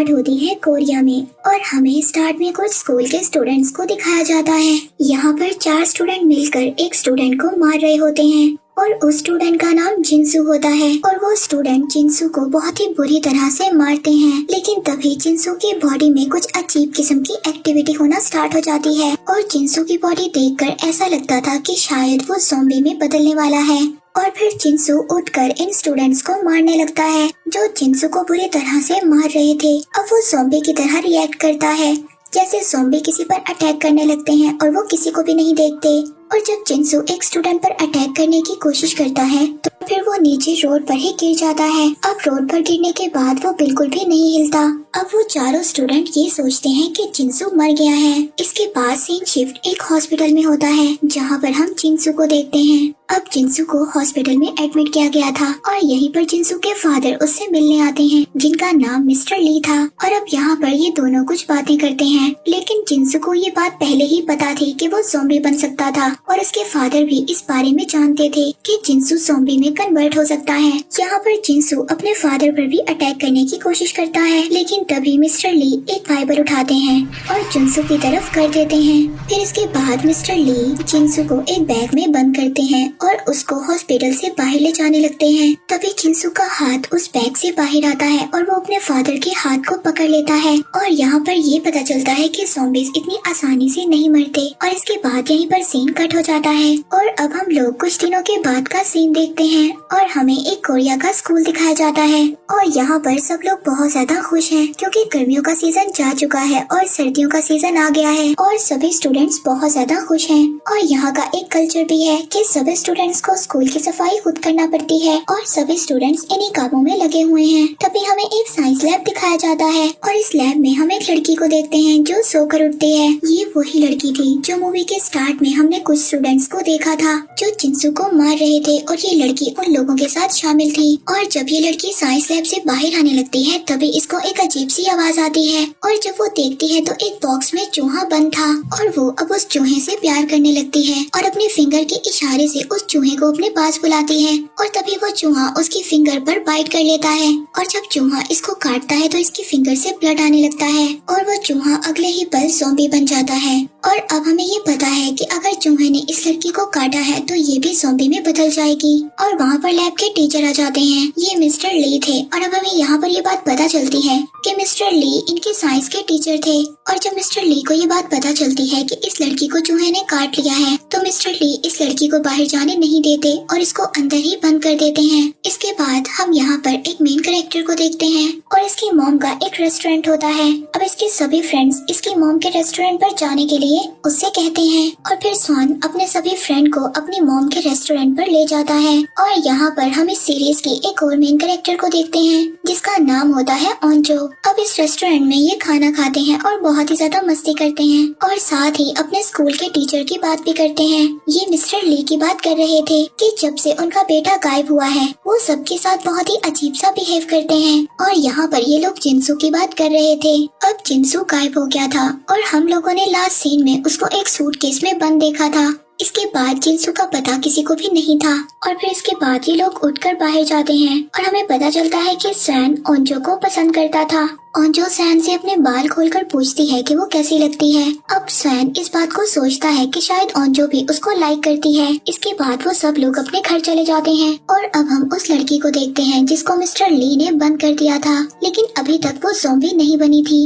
Start होती है Korea में और हमें स्टार्ट में कुछ स्कूल के स्टूडेंट्स को दिखाया जाता है। यहाँ पर 4 स्टूडेंट मिलकर एक स्टूडेंट को मार रहे होते हैं और उस स्टूडेंट का नाम जिनसू होता है और वो स्टूडेंट जिनसू को बहुत ही बुरी तरह से मारते हैं। लेकिन तभी जिनसू की बॉडी में कुछ अजीब किस्म की एक्टिविटी होना स्टार्ट हो जाती है और जिनसू की बॉडी देखकर ऐसा लगता था कि शायद वो ज़ॉम्बी में बदलने वाला है। और फिर जिनसू उठकर इन स्टूडेंट्स को मारने लगता है जो जिनसू को बुरी तरह से मार रहे थे। अब वो ज़ॉम्बी की तरह रिएक्ट करता है, जैसे ज़ॉम्बी किसी पर अटैक करने लगते हैं और वो किसी को भी नहीं देखते। और जब जिनसू एक स्टूडेंट पर अटैक करने की कोशिश करता है तो फिर वो नीचे रोड पर ही गिर जाता है। अब रोड पर गिरने के बाद वो बिल्कुल भी नहीं हिलता। अब वो चारों स्टूडेंट ये सोचते हैं कि जिनसू मर गया है। इसके बाद सीन शिफ्ट एक हॉस्पिटल में होता है जहाँ पर हम जिनसू को देखते हैं। अब जिनसू को हॉस्पिटल में एडमिट किया गया था और यहीं पर जिनसू के फादर उससे मिलने आते हैं जिनका नाम मिस्टर ली था। और अब यहाँ पर ये दोनों कुछ बातें करते हैं, लेकिन जिनसू को ये बात पहले ही पता थी कि वो ज़ॉम्बी बन सकता था और उसके फादर भी इस बारे में जानते थे कि जिनसू ज़ॉम्बी में कन्वर्ट हो सकता है। यहाँ पर जिनसू अपने फादर पर भी अटैक करने की कोशिश करता है, लेकिन तभी मिस्टर ली एक फाइबर उठाते हैं और जिनसू की तरफ कर देते हैं। फिर इसके बाद मिस्टर ली जिनसू को एक बैग में बंद करते हैं और उसको हॉस्पिटल से बाहर ले जाने लगते हैं। तभी जिनसू का हाथ उस बैग से बाहर आता है और वो अपने फादर के हाथ को पकड़ लेता है। और यहाँ पर ये पता चलता है कि ज़ॉम्बीज़ इतनी आसानी से नहीं मरते। और इसके बाद यहीं पर सीन कट हो जाता है और अब हम लोग कुछ दिनों के बाद का सीन देखते हैं और हमें एक कोरिया का स्कूल दिखाया जाता है। और यहाँ पर सब लोग बहुत ज्यादा खुश हैं क्योंकि गर्मियों का सीजन जा चुका है और सर्दियों का सीजन आ गया है और सभी स्टूडेंट्स बहुत ज्यादा खुश हैं। और यहाँ का एक कल्चर भी है कि सभी स्टूडेंट्स को स्कूल की सफाई खुद करना पड़ती है और सभी स्टूडेंट्स इन्हीं कामों में लगे हुए हैं। तभी हमें एक साइंस लैब दिखाया जाता है और इस लैब में हम एक लड़की को देखते हैं जो सोकर उठती है। ये वही लड़की थी जो मूवी के स्टार्ट में हमने कुछ स्टूडेंट्स को देखा था जो जिनसू को मार रहे थे और ये लड़की उन लोगों के साथ शामिल थी। और जब ये लड़की साइंस लैब से बाहर आने लगती है तभी इसको एक अजीब सी आवाज आती है और जब वो देखती है तो एक बॉक्स में चूहा बंद था और वो अब उस चूहे से प्यार करने लगती है और अपने फिंगर के इशारे से उस चूहे को अपने पास बुलाती है। और तभी वो चूहा उसकी फिंगर पर बाइट कर लेता है और जब चूहा इसको काटता है तो इसकी फिंगर से ब्लड आने लगता है और वो चूहा अगले ही पल ज़ॉम्बी बन जाता है। और अब हमें ये पता है कि अगर चूहे ने इस लड़की को काटा है तो ये भी ज़ॉम्बी में बदल जाएगी। और वहाँ पर लैब के टीचर आ जाते हैं, ये मिस्टर ली थे। और अब हमें यहाँ पर ये बात पता चलती है कि मिस्टर ली इनके साइंस के टीचर थे। और जब मिस्टर ली को ये बात पता चलती है कि इस लड़की को चूहे ने काट लिया है तो मिस्टर ली इस लड़की को बाहर जाने नहीं देते और इसको अंदर ही बंद कर देते हैं। इसके बाद हम यहाँ पर एक मेन कैरेक्टर को देखते हैं और इसकी मॉम का एक रेस्टोरेंट होता है। अब इसके सभी फ्रेंड्स इसकी मॉम के रेस्टोरेंट पर जाने के लिए उससे कहते हैं और फिर स्वान अपने सभी फ्रेंड को अपनी मॉम के रेस्टोरेंट पर ले जाता है। और यहाँ पर हम इस सीरीज की एक और मेन कैरेक्टर को देखते हैं जिसका नाम होता है ओंजो। अब इस रेस्टोरेंट में ये खाना खाते हैं और बहुत ही ज्यादा मस्ती करते हैं और साथ ही अपने स्कूल के टीचर की बात भी करते हैं। ये मिस्टर ली की बात कर रहे थे कि जब से उनका बेटा गायब हुआ है वो सबके साथ बहुत ही अजीब सा बिहेव करते हैं। और यहाँ पर ये लोग जिनसू की बात कर रहे थे। अब जिनसू गायब हो गया था और हम लोगों ने लास्ट सीन में उसको एक सूटकेस में बंद देखा था। इसके बाद जिनसू का पता किसी को भी नहीं था। और फिर इसके बाद ये लोग उठकर बाहर जाते हैं और हमें पता चलता है कि सैन ओंजो को पसंद करता था। ओंजो सैन से अपने बाल खोलकर पूछती है कि वो कैसी लगती है। अब सैन इस बात को सोचता है कि शायद ओंजो भी उसको लाइक करती है। इसके बाद वो सब लोग अपने घर चले जाते हैं और अब हम उस लड़की को देखते हैं जिसको मिस्टर ली ने बंद कर दिया था, लेकिन अभी तक वो ज़ॉम्बी नहीं बनी थी।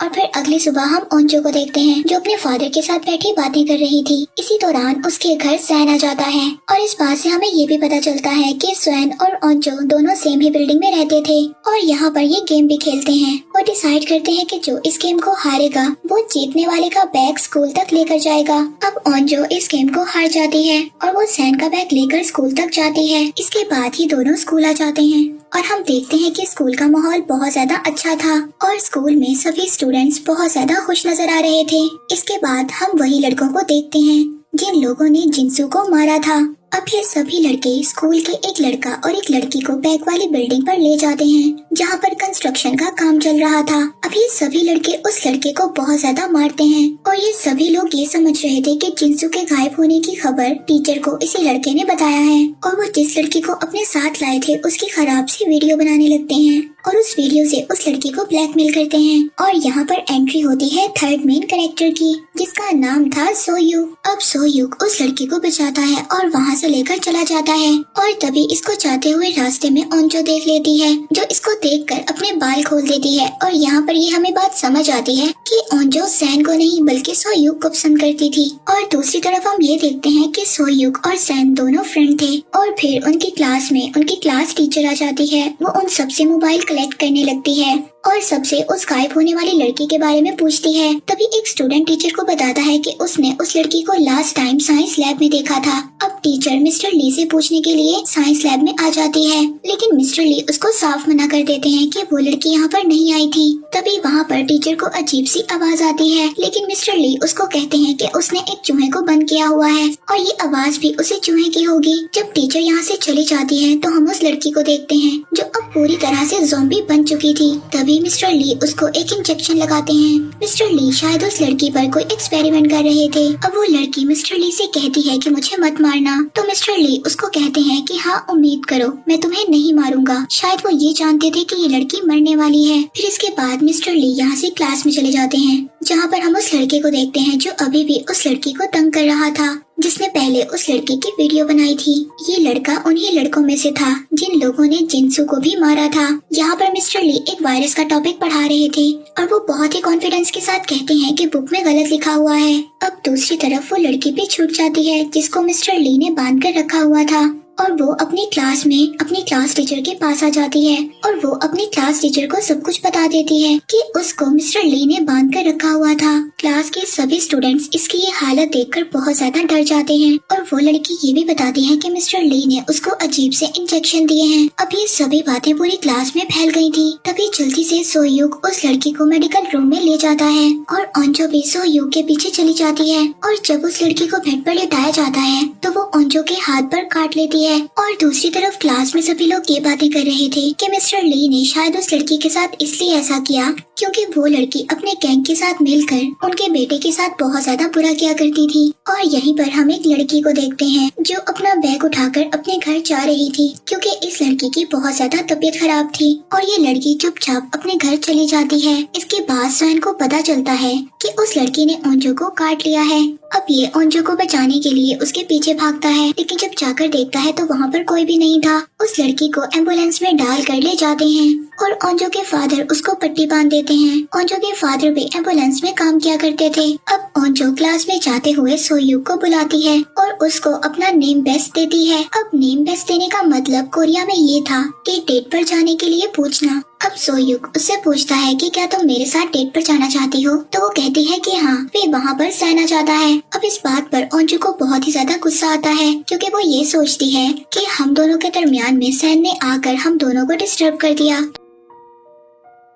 और फिर अगली सुबह हम ओंजो को देखते हैं जो अपने फादर के साथ बैठी बातें कर रही थी। इसी दौरान उसके घर सैन आ जाता है और इस बात से हमें ये भी पता चलता है कि सैन और ओंजो दोनों सेम ही बिल्डिंग में रहते थे और यहाँ पर ये गेम भी खेलते हैं और डिसाइड करते हैं कि जो इस गेम को हारेगा वो जीतने वाले का बैग स्कूल तक लेकर जाएगा। अब ओंजो इस गेम को हार जाती है और वो सैन का बैग लेकर स्कूल तक जाती है। इसके बाद ही दोनों स्कूल आ जाते हैं और हम देखते हैं कि स्कूल का माहौल बहुत ज्यादा अच्छा था और स्कूल में सभी स्टूडेंट्स बहुत ज्यादा खुश नजर आ रहे थे। इसके बाद हम वही लड़कों को देखते हैं जिन लोगों ने जिनसू को मारा था। अब ये सभी लड़के स्कूल के एक लड़का और एक लड़की को बैग वाली बिल्डिंग पर ले जाते हैं जहाँ पर कंस्ट्रक्शन का काम चल रहा था। अब ये सभी लड़के उस लड़के को बहुत ज्यादा मारते हैं और ये सभी लोग ये समझ रहे थे कि जिंसू के गायब होने की खबर टीचर को इसी लड़के ने बताया है और वो जिस लड़की को अपने साथ लाए थे उसकी खराब सी वीडियो बनाने लगते हैं और उस वीडियो से उस लड़की को ब्लैकमेल करते हैं। और यहाँ पर एंट्री होती है थर्ड मेन कैरेक्टर की, जिसका नाम था सोयूक। अब सोयूक उस लड़की को बचाता है और वहाँ से लेकर चला जाता है और तभी इसको जाते हुए रास्ते में ओंजो देख लेती है, जो इसको देखकर अपने बाल खोल देती है। और यहाँ पर ये हमें बात समझ आती है कि ओंजो सैन को नहीं बल्कि सोयूक को पसंद करती थी। और दूसरी तरफ हम ये देखते हैं कि सोयूक और सैन दोनों फ्रेंड थे और फिर उनकी क्लास में उनकी क्लास टीचर आ जाती है। वो उन सबसे मोबाइल कलेक्ट करने लगती है और सबसे उस गायब होने वाली लड़की के बारे में पूछती है। तभी एक स्टूडेंट टीचर को बताता है कि उसने उस लड़की को लास्ट टाइम साइंस लैब में देखा था। अब टीचर मिस्टर ली से पूछने के लिए साइंस लैब में आ जाती है, लेकिन मिस्टर ली उसको साफ मना कर देते हैं कि वो लड़की यहाँ पर नहीं आई थी। तभी वहाँ पर टीचर को अजीब सी आवाज आती है, लेकिन मिस्टर ली उसको कहते हैं कि उसने एक चूहे को बंद किया हुआ है और ये आवाज भी उसी चूहे की होगी। जब टीचर यहाँ से चली जाती है तो हम उस लड़की को देखते हैं जो अब पूरी तरह से ज़ॉम्बी बन चुकी थी। तभी मिस्टर ली उसको एक इंजेक्शन लगाते हैं। मिस्टर ली शायद उस लड़की पर कोई एक्सपेरिमेंट कर रहे थे। अब वो लड़की मिस्टर ली से कहती है कि मुझे मत मारना, तो मिस्टर ली उसको कहते हैं कि हाँ उम्मीद करो, मैं तुम्हें नहीं मारूंगा। शायद वो ये जानते थे कि ये लड़की मरने वाली है। फिर इसके बाद मिस्टर ली यहाँ से क्लास में चले जाते हैं, जहाँ पर हम उस लड़के को देखते हैं जो अभी भी उस लड़की को तंग कर रहा था, जिसने पहले उस लड़की की वीडियो बनाई थी। ये लड़का उन्हीं लड़कों में से था जिन लोगों ने जिंसू को भी मारा था। यहाँ पर मिस्टर ली एक वायरस का टॉपिक पढ़ा रहे थे और वो बहुत ही कॉन्फिडेंस के साथ कहते हैं कि बुक में गलत लिखा हुआ है। अब दूसरी तरफ वो लड़की भी छूट जाती है जिसको मिस्टर ली ने बांध कर रखा हुआ था और वो अपनी क्लास में अपनी क्लास टीचर के पास आ जाती है और वो अपनी क्लास टीचर को सब कुछ बता देती है कि उसको मिस्टर ली ने बांध कर रखा हुआ था। क्लास के सभी स्टूडेंट्स इसकी ये हालत देखकर बहुत ज्यादा डर जाते हैं और वो लड़की ये भी बताती है कि मिस्टर ली ने उसको अजीब से इंजेक्शन दिए हैं। अब ये सभी बातें पूरी क्लास में फैल गई थी। तभी जल्दी से सोयूक उस लड़की को मेडिकल रूम में ले जाता है और ओंजो भी सोयूक के पीछे चली जाती है और जब उस लड़की को बेड पर लेटाया जाता है तो वो ओंजो के हाथ पर काट लेती है। और दूसरी तरफ क्लास में सभी लोग ये बातें कर रहे थे कि मिस्टर ली ने शायद उस लड़की के साथ इसलिए ऐसा किया क्योंकि वो लड़की अपने गैंग के साथ मिलकर उनके बेटे के साथ बहुत ज्यादा बुरा किया करती थी। और यहीं पर हम एक लड़की को देखते हैं जो अपना बैग उठाकर अपने घर जा रही थी क्योंकि इस लड़की की बहुत ज्यादा तबीयत खराब थी और ये लड़की चुपचाप अपने घर चली जाती है। इसके बाद सैन को पता चलता है कि उस लड़की ने ओंजो को काट लिया है। अब ये ओंजो को बचाने के लिए उसके पीछे भागता है, लेकिन जब जाकर देखता है तो वहाँ पर कोई भी नहीं था। उस लड़की को एम्बुलेंस में डाल कर ले जाते हैं और ओंजो के फादर उसको पट्टी बांध देते हैं। ओंजो के फादर भी एम्बुलेंस में काम किया करते थे। अब ओंजो क्लास में जाते हुए सोयूक को बुलाती है और उसको अपना नेम बेस्ट देती है। अब नेम बेस्ट देने का मतलब कोरिया में ये था कि डेट पर जाने के लिए पूछना। अब सोयूक उससे पूछता है कि क्या तुम मेरे साथ डेट पर जाना चाहती हो, तो वो कहती है कि हाँ। फिर वहाँ पर सैन आ जाता है। अब इस बात पर ओंजो को बहुत ही ज्यादा गुस्सा आता है क्योंकि वो ये सोचती है कि हम दोनों के दरमियान में सैन ने आकर हम दोनों को डिस्टर्ब कर दिया।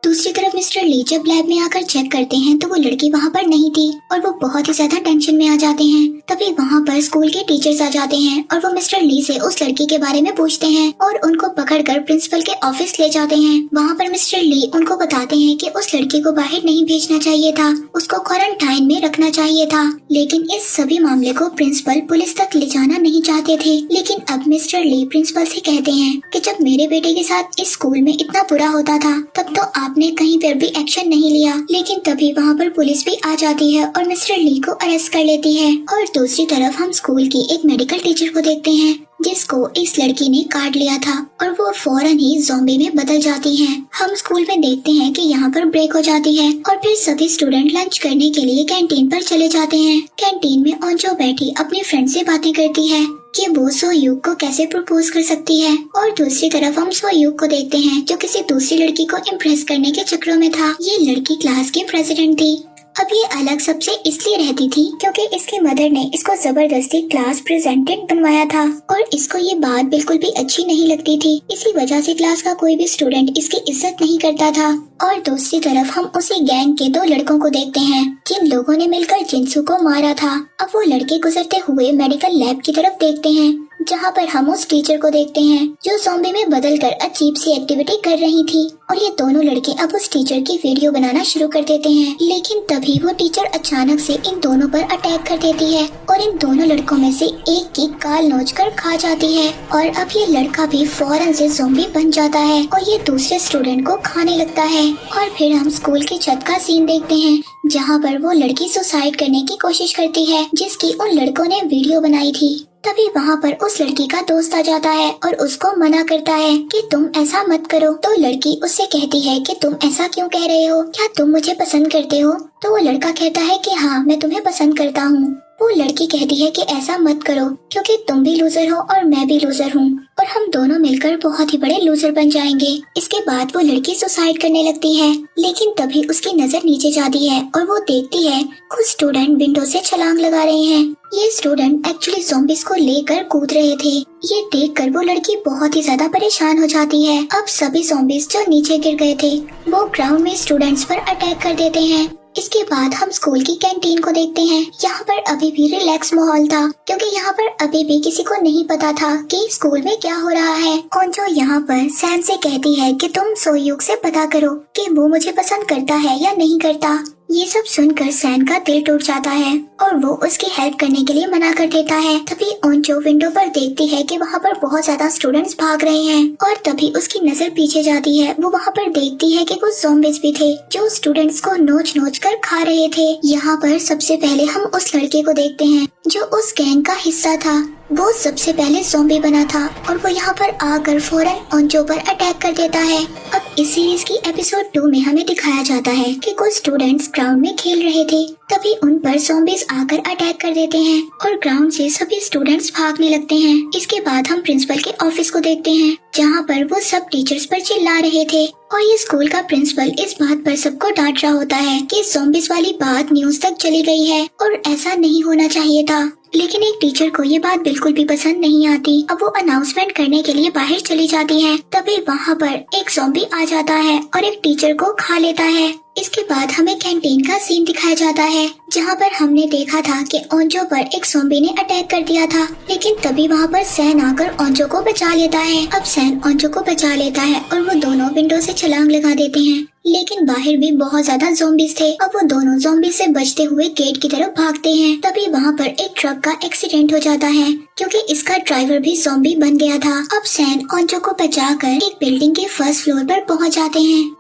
दूसरी तरफ मिस्टर ली जब लैब में आकर चेक करते हैं तो वो लड़की वहाँ पर नहीं थी और वो बहुत ही ज्यादा टेंशन में आ जाते हैं। तभी वहाँ पर स्कूल के टीचर्स आ जाते हैं और वो मिस्टर ली से उस लड़की के बारे में पूछते हैं और उनको पकड़कर प्रिंसिपल के ऑफिस ले जाते हैं। वहाँ पर मिस्टर ली उनको बताते हैं कि उस लड़की को बाहर नहीं भेजना चाहिए था, उसको क्वारंटाइन में रखना चाहिए था। लेकिन इस सभी मामले को प्रिंसिपल पुलिस तक ले जाना नहीं चाहते थे। लेकिन अब मिस्टर ली प्रिंसिपल से कहते हैं कि जब मेरे बेटे के साथ इस स्कूल में इतना बुरा होता था तब तो आपने कहीं पर भी एक्शन नहीं लिया। लेकिन तभी वहाँ पर पुलिस भी आ जाती है और मिस्टर ली को अरेस्ट कर लेती है। और दूसरी तरफ हम स्कूल की एक मेडिकल टीचर को देखते हैं जिसको इस लड़की ने काट लिया था और वो फौरन ही ज़ॉम्बी में बदल जाती हैं। हम स्कूल में देखते हैं कि यहाँ पर ब्रेक हो जाती है और फिर सभी स्टूडेंट लंच करने के लिए कैंटीन पर चले जाते हैं। कैंटीन में ओंजो बैठी अपनी फ्रेंड से बातें करती है कि वो सोयूक को कैसे प्रपोज कर सकती है। और दूसरी तरफ हम सोयूक को देखते हैं जो किसी दूसरी लड़की को इम्प्रेस करने के चक्रों में था। ये लड़की क्लास की प्रेसिडेंट थी। अब ये अलग सबसे इसलिए रहती थी क्योंकि इसकी मदर ने इसको जबरदस्ती क्लास प्रेजेंटेंट बनवाया था और इसको ये बात बिल्कुल भी अच्छी नहीं लगती थी। इसी वजह से क्लास का कोई भी स्टूडेंट इसकी इज्जत नहीं करता था। और दूसरी तरफ हम उसी गैंग के दो लड़कों को देखते हैं जिन लोगों ने मिलकर जिंसू को मारा था। अब वो लड़के गुजरते हुए मेडिकल लैब की तरफ देखते हैं जहाँ पर हम उस टीचर को देखते हैं जो ज़ॉम्बी में बदलकर अजीब सी एक्टिविटी कर रही थी। और ये दोनों लड़के अब उस टीचर की वीडियो बनाना शुरू कर देते हैं। लेकिन तभी वो टीचर अचानक से इन दोनों पर अटैक कर देती है और इन दोनों लड़कों में से एक की गाल नोचकर खा जाती है। और अब ये लड़का भी फौरन से ज़ॉम्बी बन जाता है और ये दूसरे स्टूडेंट को खाने लगता है। और फिर हम स्कूल की छत का सीन देखते हैं जहाँ पर वो लड़की सुसाइड करने की कोशिश करती है जिसकी उन लड़कों ने वीडियो बनाई थी। तभी वहाँ पर उस लड़की का दोस्त आ जाता है और उसको मना करता है कि तुम ऐसा मत करो। तो लड़की उससे कहती है कि तुम ऐसा क्यों कह रहे हो, क्या तुम मुझे पसंद करते हो? तो वो लड़का कहता है कि हाँ, मैं तुम्हें पसंद करता हूँ। वो लड़की कहती है कि ऐसा मत करो क्योंकि तुम भी लूजर हो और मैं भी लूजर हूँ और हम दोनों मिलकर बहुत ही बड़े लूजर बन जाएंगे। इसके बाद वो लड़की सुसाइड करने लगती है, लेकिन तभी उसकी नजर नीचे जाती है और वो देखती है कुछ स्टूडेंट विंडो से छलांग लगा रहे हैं। ये स्टूडेंट एक्चुअली ज़ॉम्बीज़ को लेकर कूद रहे थे। ये देखकर वो लड़की बहुत ही ज्यादा परेशान हो जाती है। अब सभी ज़ॉम्बीज़ जो नीचे गिर गए थे वो ग्राउंड में स्टूडेंट्स पर अटैक कर देते हैं। इसके बाद हम स्कूल की कैंटीन को देखते हैं। यहाँ पर अभी भी रिलैक्स माहौल था क्योंकि यहाँ पर अभी भी किसी को नहीं पता था कि स्कूल में क्या हो रहा है। और जो यहाँ पर सैम से कहती है कि तुम सोयुग से पता करो कि वो मुझे पसंद करता है या नहीं करता। ये सब सुनकर सैन का दिल टूट जाता है और वो उसकी हेल्प करने के लिए मना कर देता है। तभी ओंचो विंडो पर देखती है कि वहाँ पर बहुत ज्यादा स्टूडेंट्स भाग रहे हैं और तभी उसकी नजर पीछे जाती है। वो वहाँ पर देखती है कि कुछ ज़ॉम्बीज़ भी थे जो स्टूडेंट्स को नोच नोच कर खा रहे थे। यहाँ पर सबसे पहले हम उस लड़के को देखते हैं जो उस गैंग का हिस्सा था। वो सबसे पहले ज़ॉम्बी बना था और वो यहाँ पर आकर फौरन ओंचो पर अटैक कर देता है। अब इस सीरीज की एपिसोड 2 में हमें दिखाया जाता है कि कुछ स्टूडेंट्स ग्राउंड में खेल रहे थे, तभी उन पर ज़ॉम्बीज़ आकर अटैक कर देते हैं और ग्राउंड से सभी स्टूडेंट्स भागने लगते हैं। इसके बाद हम प्रिंसिपल के ऑफिस को देखते हैं जहाँ पर वो सब टीचर्स पर चिल्ला रहे थे और ये स्कूल का प्रिंसिपल इस बात पर सबको डांट रहा होता है कि ज़ॉम्बीज़ वाली बात न्यूज तक चली गई है और ऐसा नहीं होना चाहिए था। लेकिन एक टीचर को ये बात बिल्कुल भी पसंद नहीं आती। अब वो अनाउंसमेंट करने के लिए बाहर चली जाती है, तभी वहाँ पर एक ज़ॉम्बी आ जाता है और एक टीचर को खा लेता है। इसके बाद हमें कैंटीन का सीन दिखाया जाता है जहाँ पर हमने देखा था कि ओंजो पर एक ज़ॉम्बी ने अटैक कर दिया था, लेकिन तभी वहाँ पर सैन आकर ओंजो को बचा लेता है। अब सैन ओंजो को बचा लेता है और वो दोनों विंडो से छलांग लगा देते हैं, लेकिन बाहर भी बहुत ज्यादा ज़ॉम्बीज़ थे। अब वो दोनों ज़ॉम्बी से बचते हुए गेट की तरफ भागते हैं। तभी वहाँ पर एक ट्रक का एक्सीडेंट हो जाता है क्योंकि इसका ड्राइवर भी ज़ॉम्बी बन गया था। अब सैन ओंजो को बचाकर एक बिल्डिंग के फर्स्ट फ्लोर पर पहुँच जाते हैं।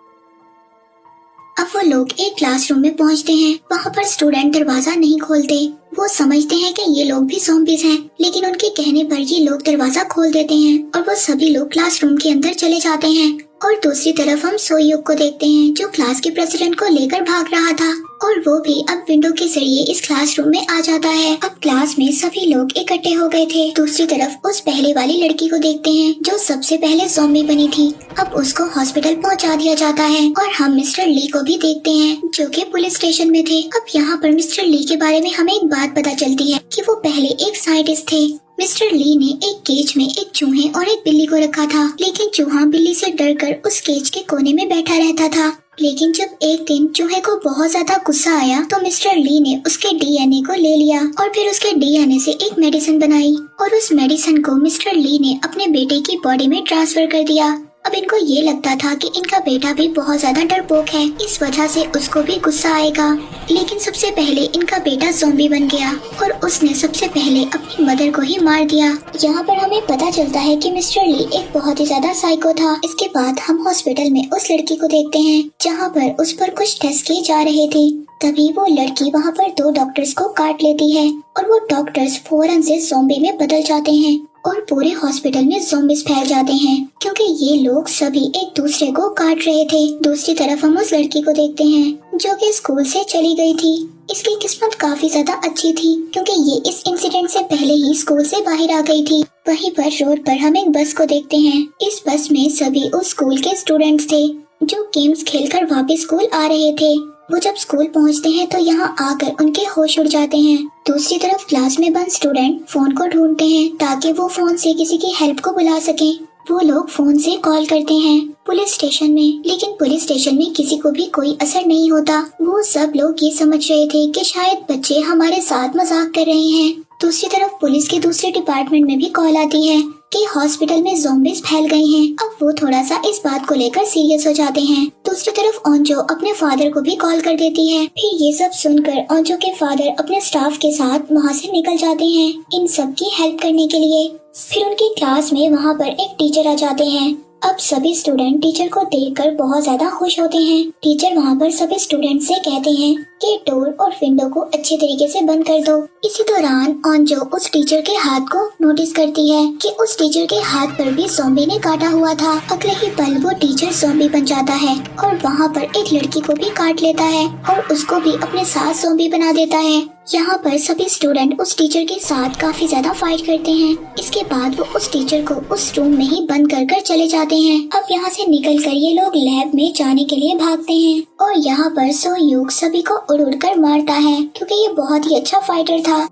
अब वो लोग एक क्लासरूम में पहुंचते हैं। वहाँ पर स्टूडेंट दरवाजा नहीं खोलते। वो समझते हैं कि ये लोग भी ज़ॉम्बीज़ हैं, लेकिन उनके कहने पर ये लोग दरवाजा खोल देते हैं और वो सभी लोग क्लासरूम के अंदर चले जाते हैं। और दूसरी तरफ हम सोयुग को देखते हैं जो क्लास के प्रेसिडेंट को लेकर भाग रहा था और वो भी अब विंडो के जरिए इस क्लासरूम में आ जाता है। अब क्लास में सभी लोग इकट्ठे हो गए थे। दूसरी तरफ उस पहले वाली लड़की को देखते हैं जो सबसे पहले ज़ॉम्बी बनी थी। अब उसको हॉस्पिटल पहुंचा दिया जाता है और हम मिस्टर ली को भी देखते हैं जो कि पुलिस स्टेशन में थे। अब यहाँ पर मिस्टर ली के बारे में हमें एक बात पता चलती है कि वो पहले एक साइंटिस्ट थे। मिस्टर ली ने एक केज में एक चूहे और एक बिल्ली को रखा था, लेकिन चूहा बिल्ली से डरकर उस केज के कोने में बैठा रहता था। लेकिन जब एक दिन चूहे को बहुत ज्यादा गुस्सा आया तो मिस्टर ली ने उसके डीएनए को ले लिया और फिर उसके डीएनए से एक मेडिसिन बनाई और उस मेडिसिन को मिस्टर ली ने अपने बेटे की बॉडी में ट्रांसफर कर दिया। अब इनको ये लगता था कि इनका बेटा भी बहुत ज्यादा डरपोक है, इस वजह से उसको भी गुस्सा आएगा। लेकिन सबसे पहले इनका बेटा ज़ॉम्बी बन गया और उसने सबसे पहले अपनी मदर को ही मार दिया। यहाँ पर हमें पता चलता है कि मिस्टर ली एक बहुत ही ज्यादा साइको था। इसके बाद हम हॉस्पिटल में उस लड़की को देखते हैं जहाँ पर उस पर कुछ टेस्ट किए जा रहे थे। तभी वो लड़की वहाँ पर 2 डॉक्टर्स को काट लेती है और वो डॉक्टर्स फौरन से ज़ॉम्बी में बदल जाते हैं और पूरे हॉस्पिटल में ज़ॉम्बीज़ फैल जाते हैं क्योंकि ये लोग सभी एक दूसरे को काट रहे थे। दूसरी तरफ हम उस लड़की को देखते हैं जो कि स्कूल से चली गई थी। इसकी किस्मत काफी ज्यादा अच्छी थी क्योंकि ये इस इंसिडेंट से पहले ही स्कूल से बाहर आ गई थी। वहीं पर रोड पर हम एक बस को देखते हैं। इस बस में सभी उस स्कूल के स्टूडेंट्स थे जो गेम्स खेलकर वापस स्कूल आ रहे थे। वो जब स्कूल पहुंचते हैं तो यहाँ आकर उनके होश उड़ जाते हैं। दूसरी तरफ क्लास में बंद स्टूडेंट फोन को ढूंढते हैं ताकि वो फोन से किसी की हेल्प को बुला सकें। वो लोग फोन से कॉल करते हैं पुलिस स्टेशन में, लेकिन पुलिस स्टेशन में किसी को भी कोई असर नहीं होता। वो सब लोग ये समझ रहे थे कि शायद बच्चे हमारे साथ मजाक कर रहे हैं। दूसरी तरफ पुलिस के दूसरे डिपार्टमेंट में भी कॉल आती है कि हॉस्पिटल में ज़ॉम्बीज फैल गए हैं। अब वो थोड़ा सा इस बात को लेकर सीरियस हो जाते हैं। दूसरी तरफ ओंजो अपने फादर को भी कॉल कर देती है। फिर ये सब सुनकर ओंजो के फादर अपने स्टाफ के साथ वहाँ से निकल जाते हैं इन सब की हेल्प करने के लिए। फिर उनकी क्लास में वहाँ पर एक टीचर आ जाते हैं। अब सभी स्टूडेंट टीचर को देखकर बहुत ज्यादा खुश होते हैं। टीचर वहाँ पर सभी स्टूडेंट से कहते हैं कि डोर और विंडो को अच्छे तरीके से बंद कर दो। इसी दौरान ओंजो उस टीचर के हाथ को नोटिस करती है कि उस टीचर के हाथ पर भी ज़ॉम्बी ने काटा हुआ था। अगले ही पल वो टीचर ज़ॉम्बी बन जाता है और वहाँ पर एक लड़की को भी काट लेता है और उसको भी अपने साथ ज़ॉम्बी बना देता है। यहाँ पर सभी स्टूडेंट उस टीचर के साथ काफी ज्यादा फाइट करते हैं। इसके बाद वो उस टीचर को उस रूम में ही बंद कर चले जाते हैं। अब यहाँ से निकलकर ये लोग लैब में जाने के लिए भागते हैं और यहाँ पर सो यूग सभी को उड़ कर मारता है क्योंकि ये बहुत ही अच्छा फाइटर था।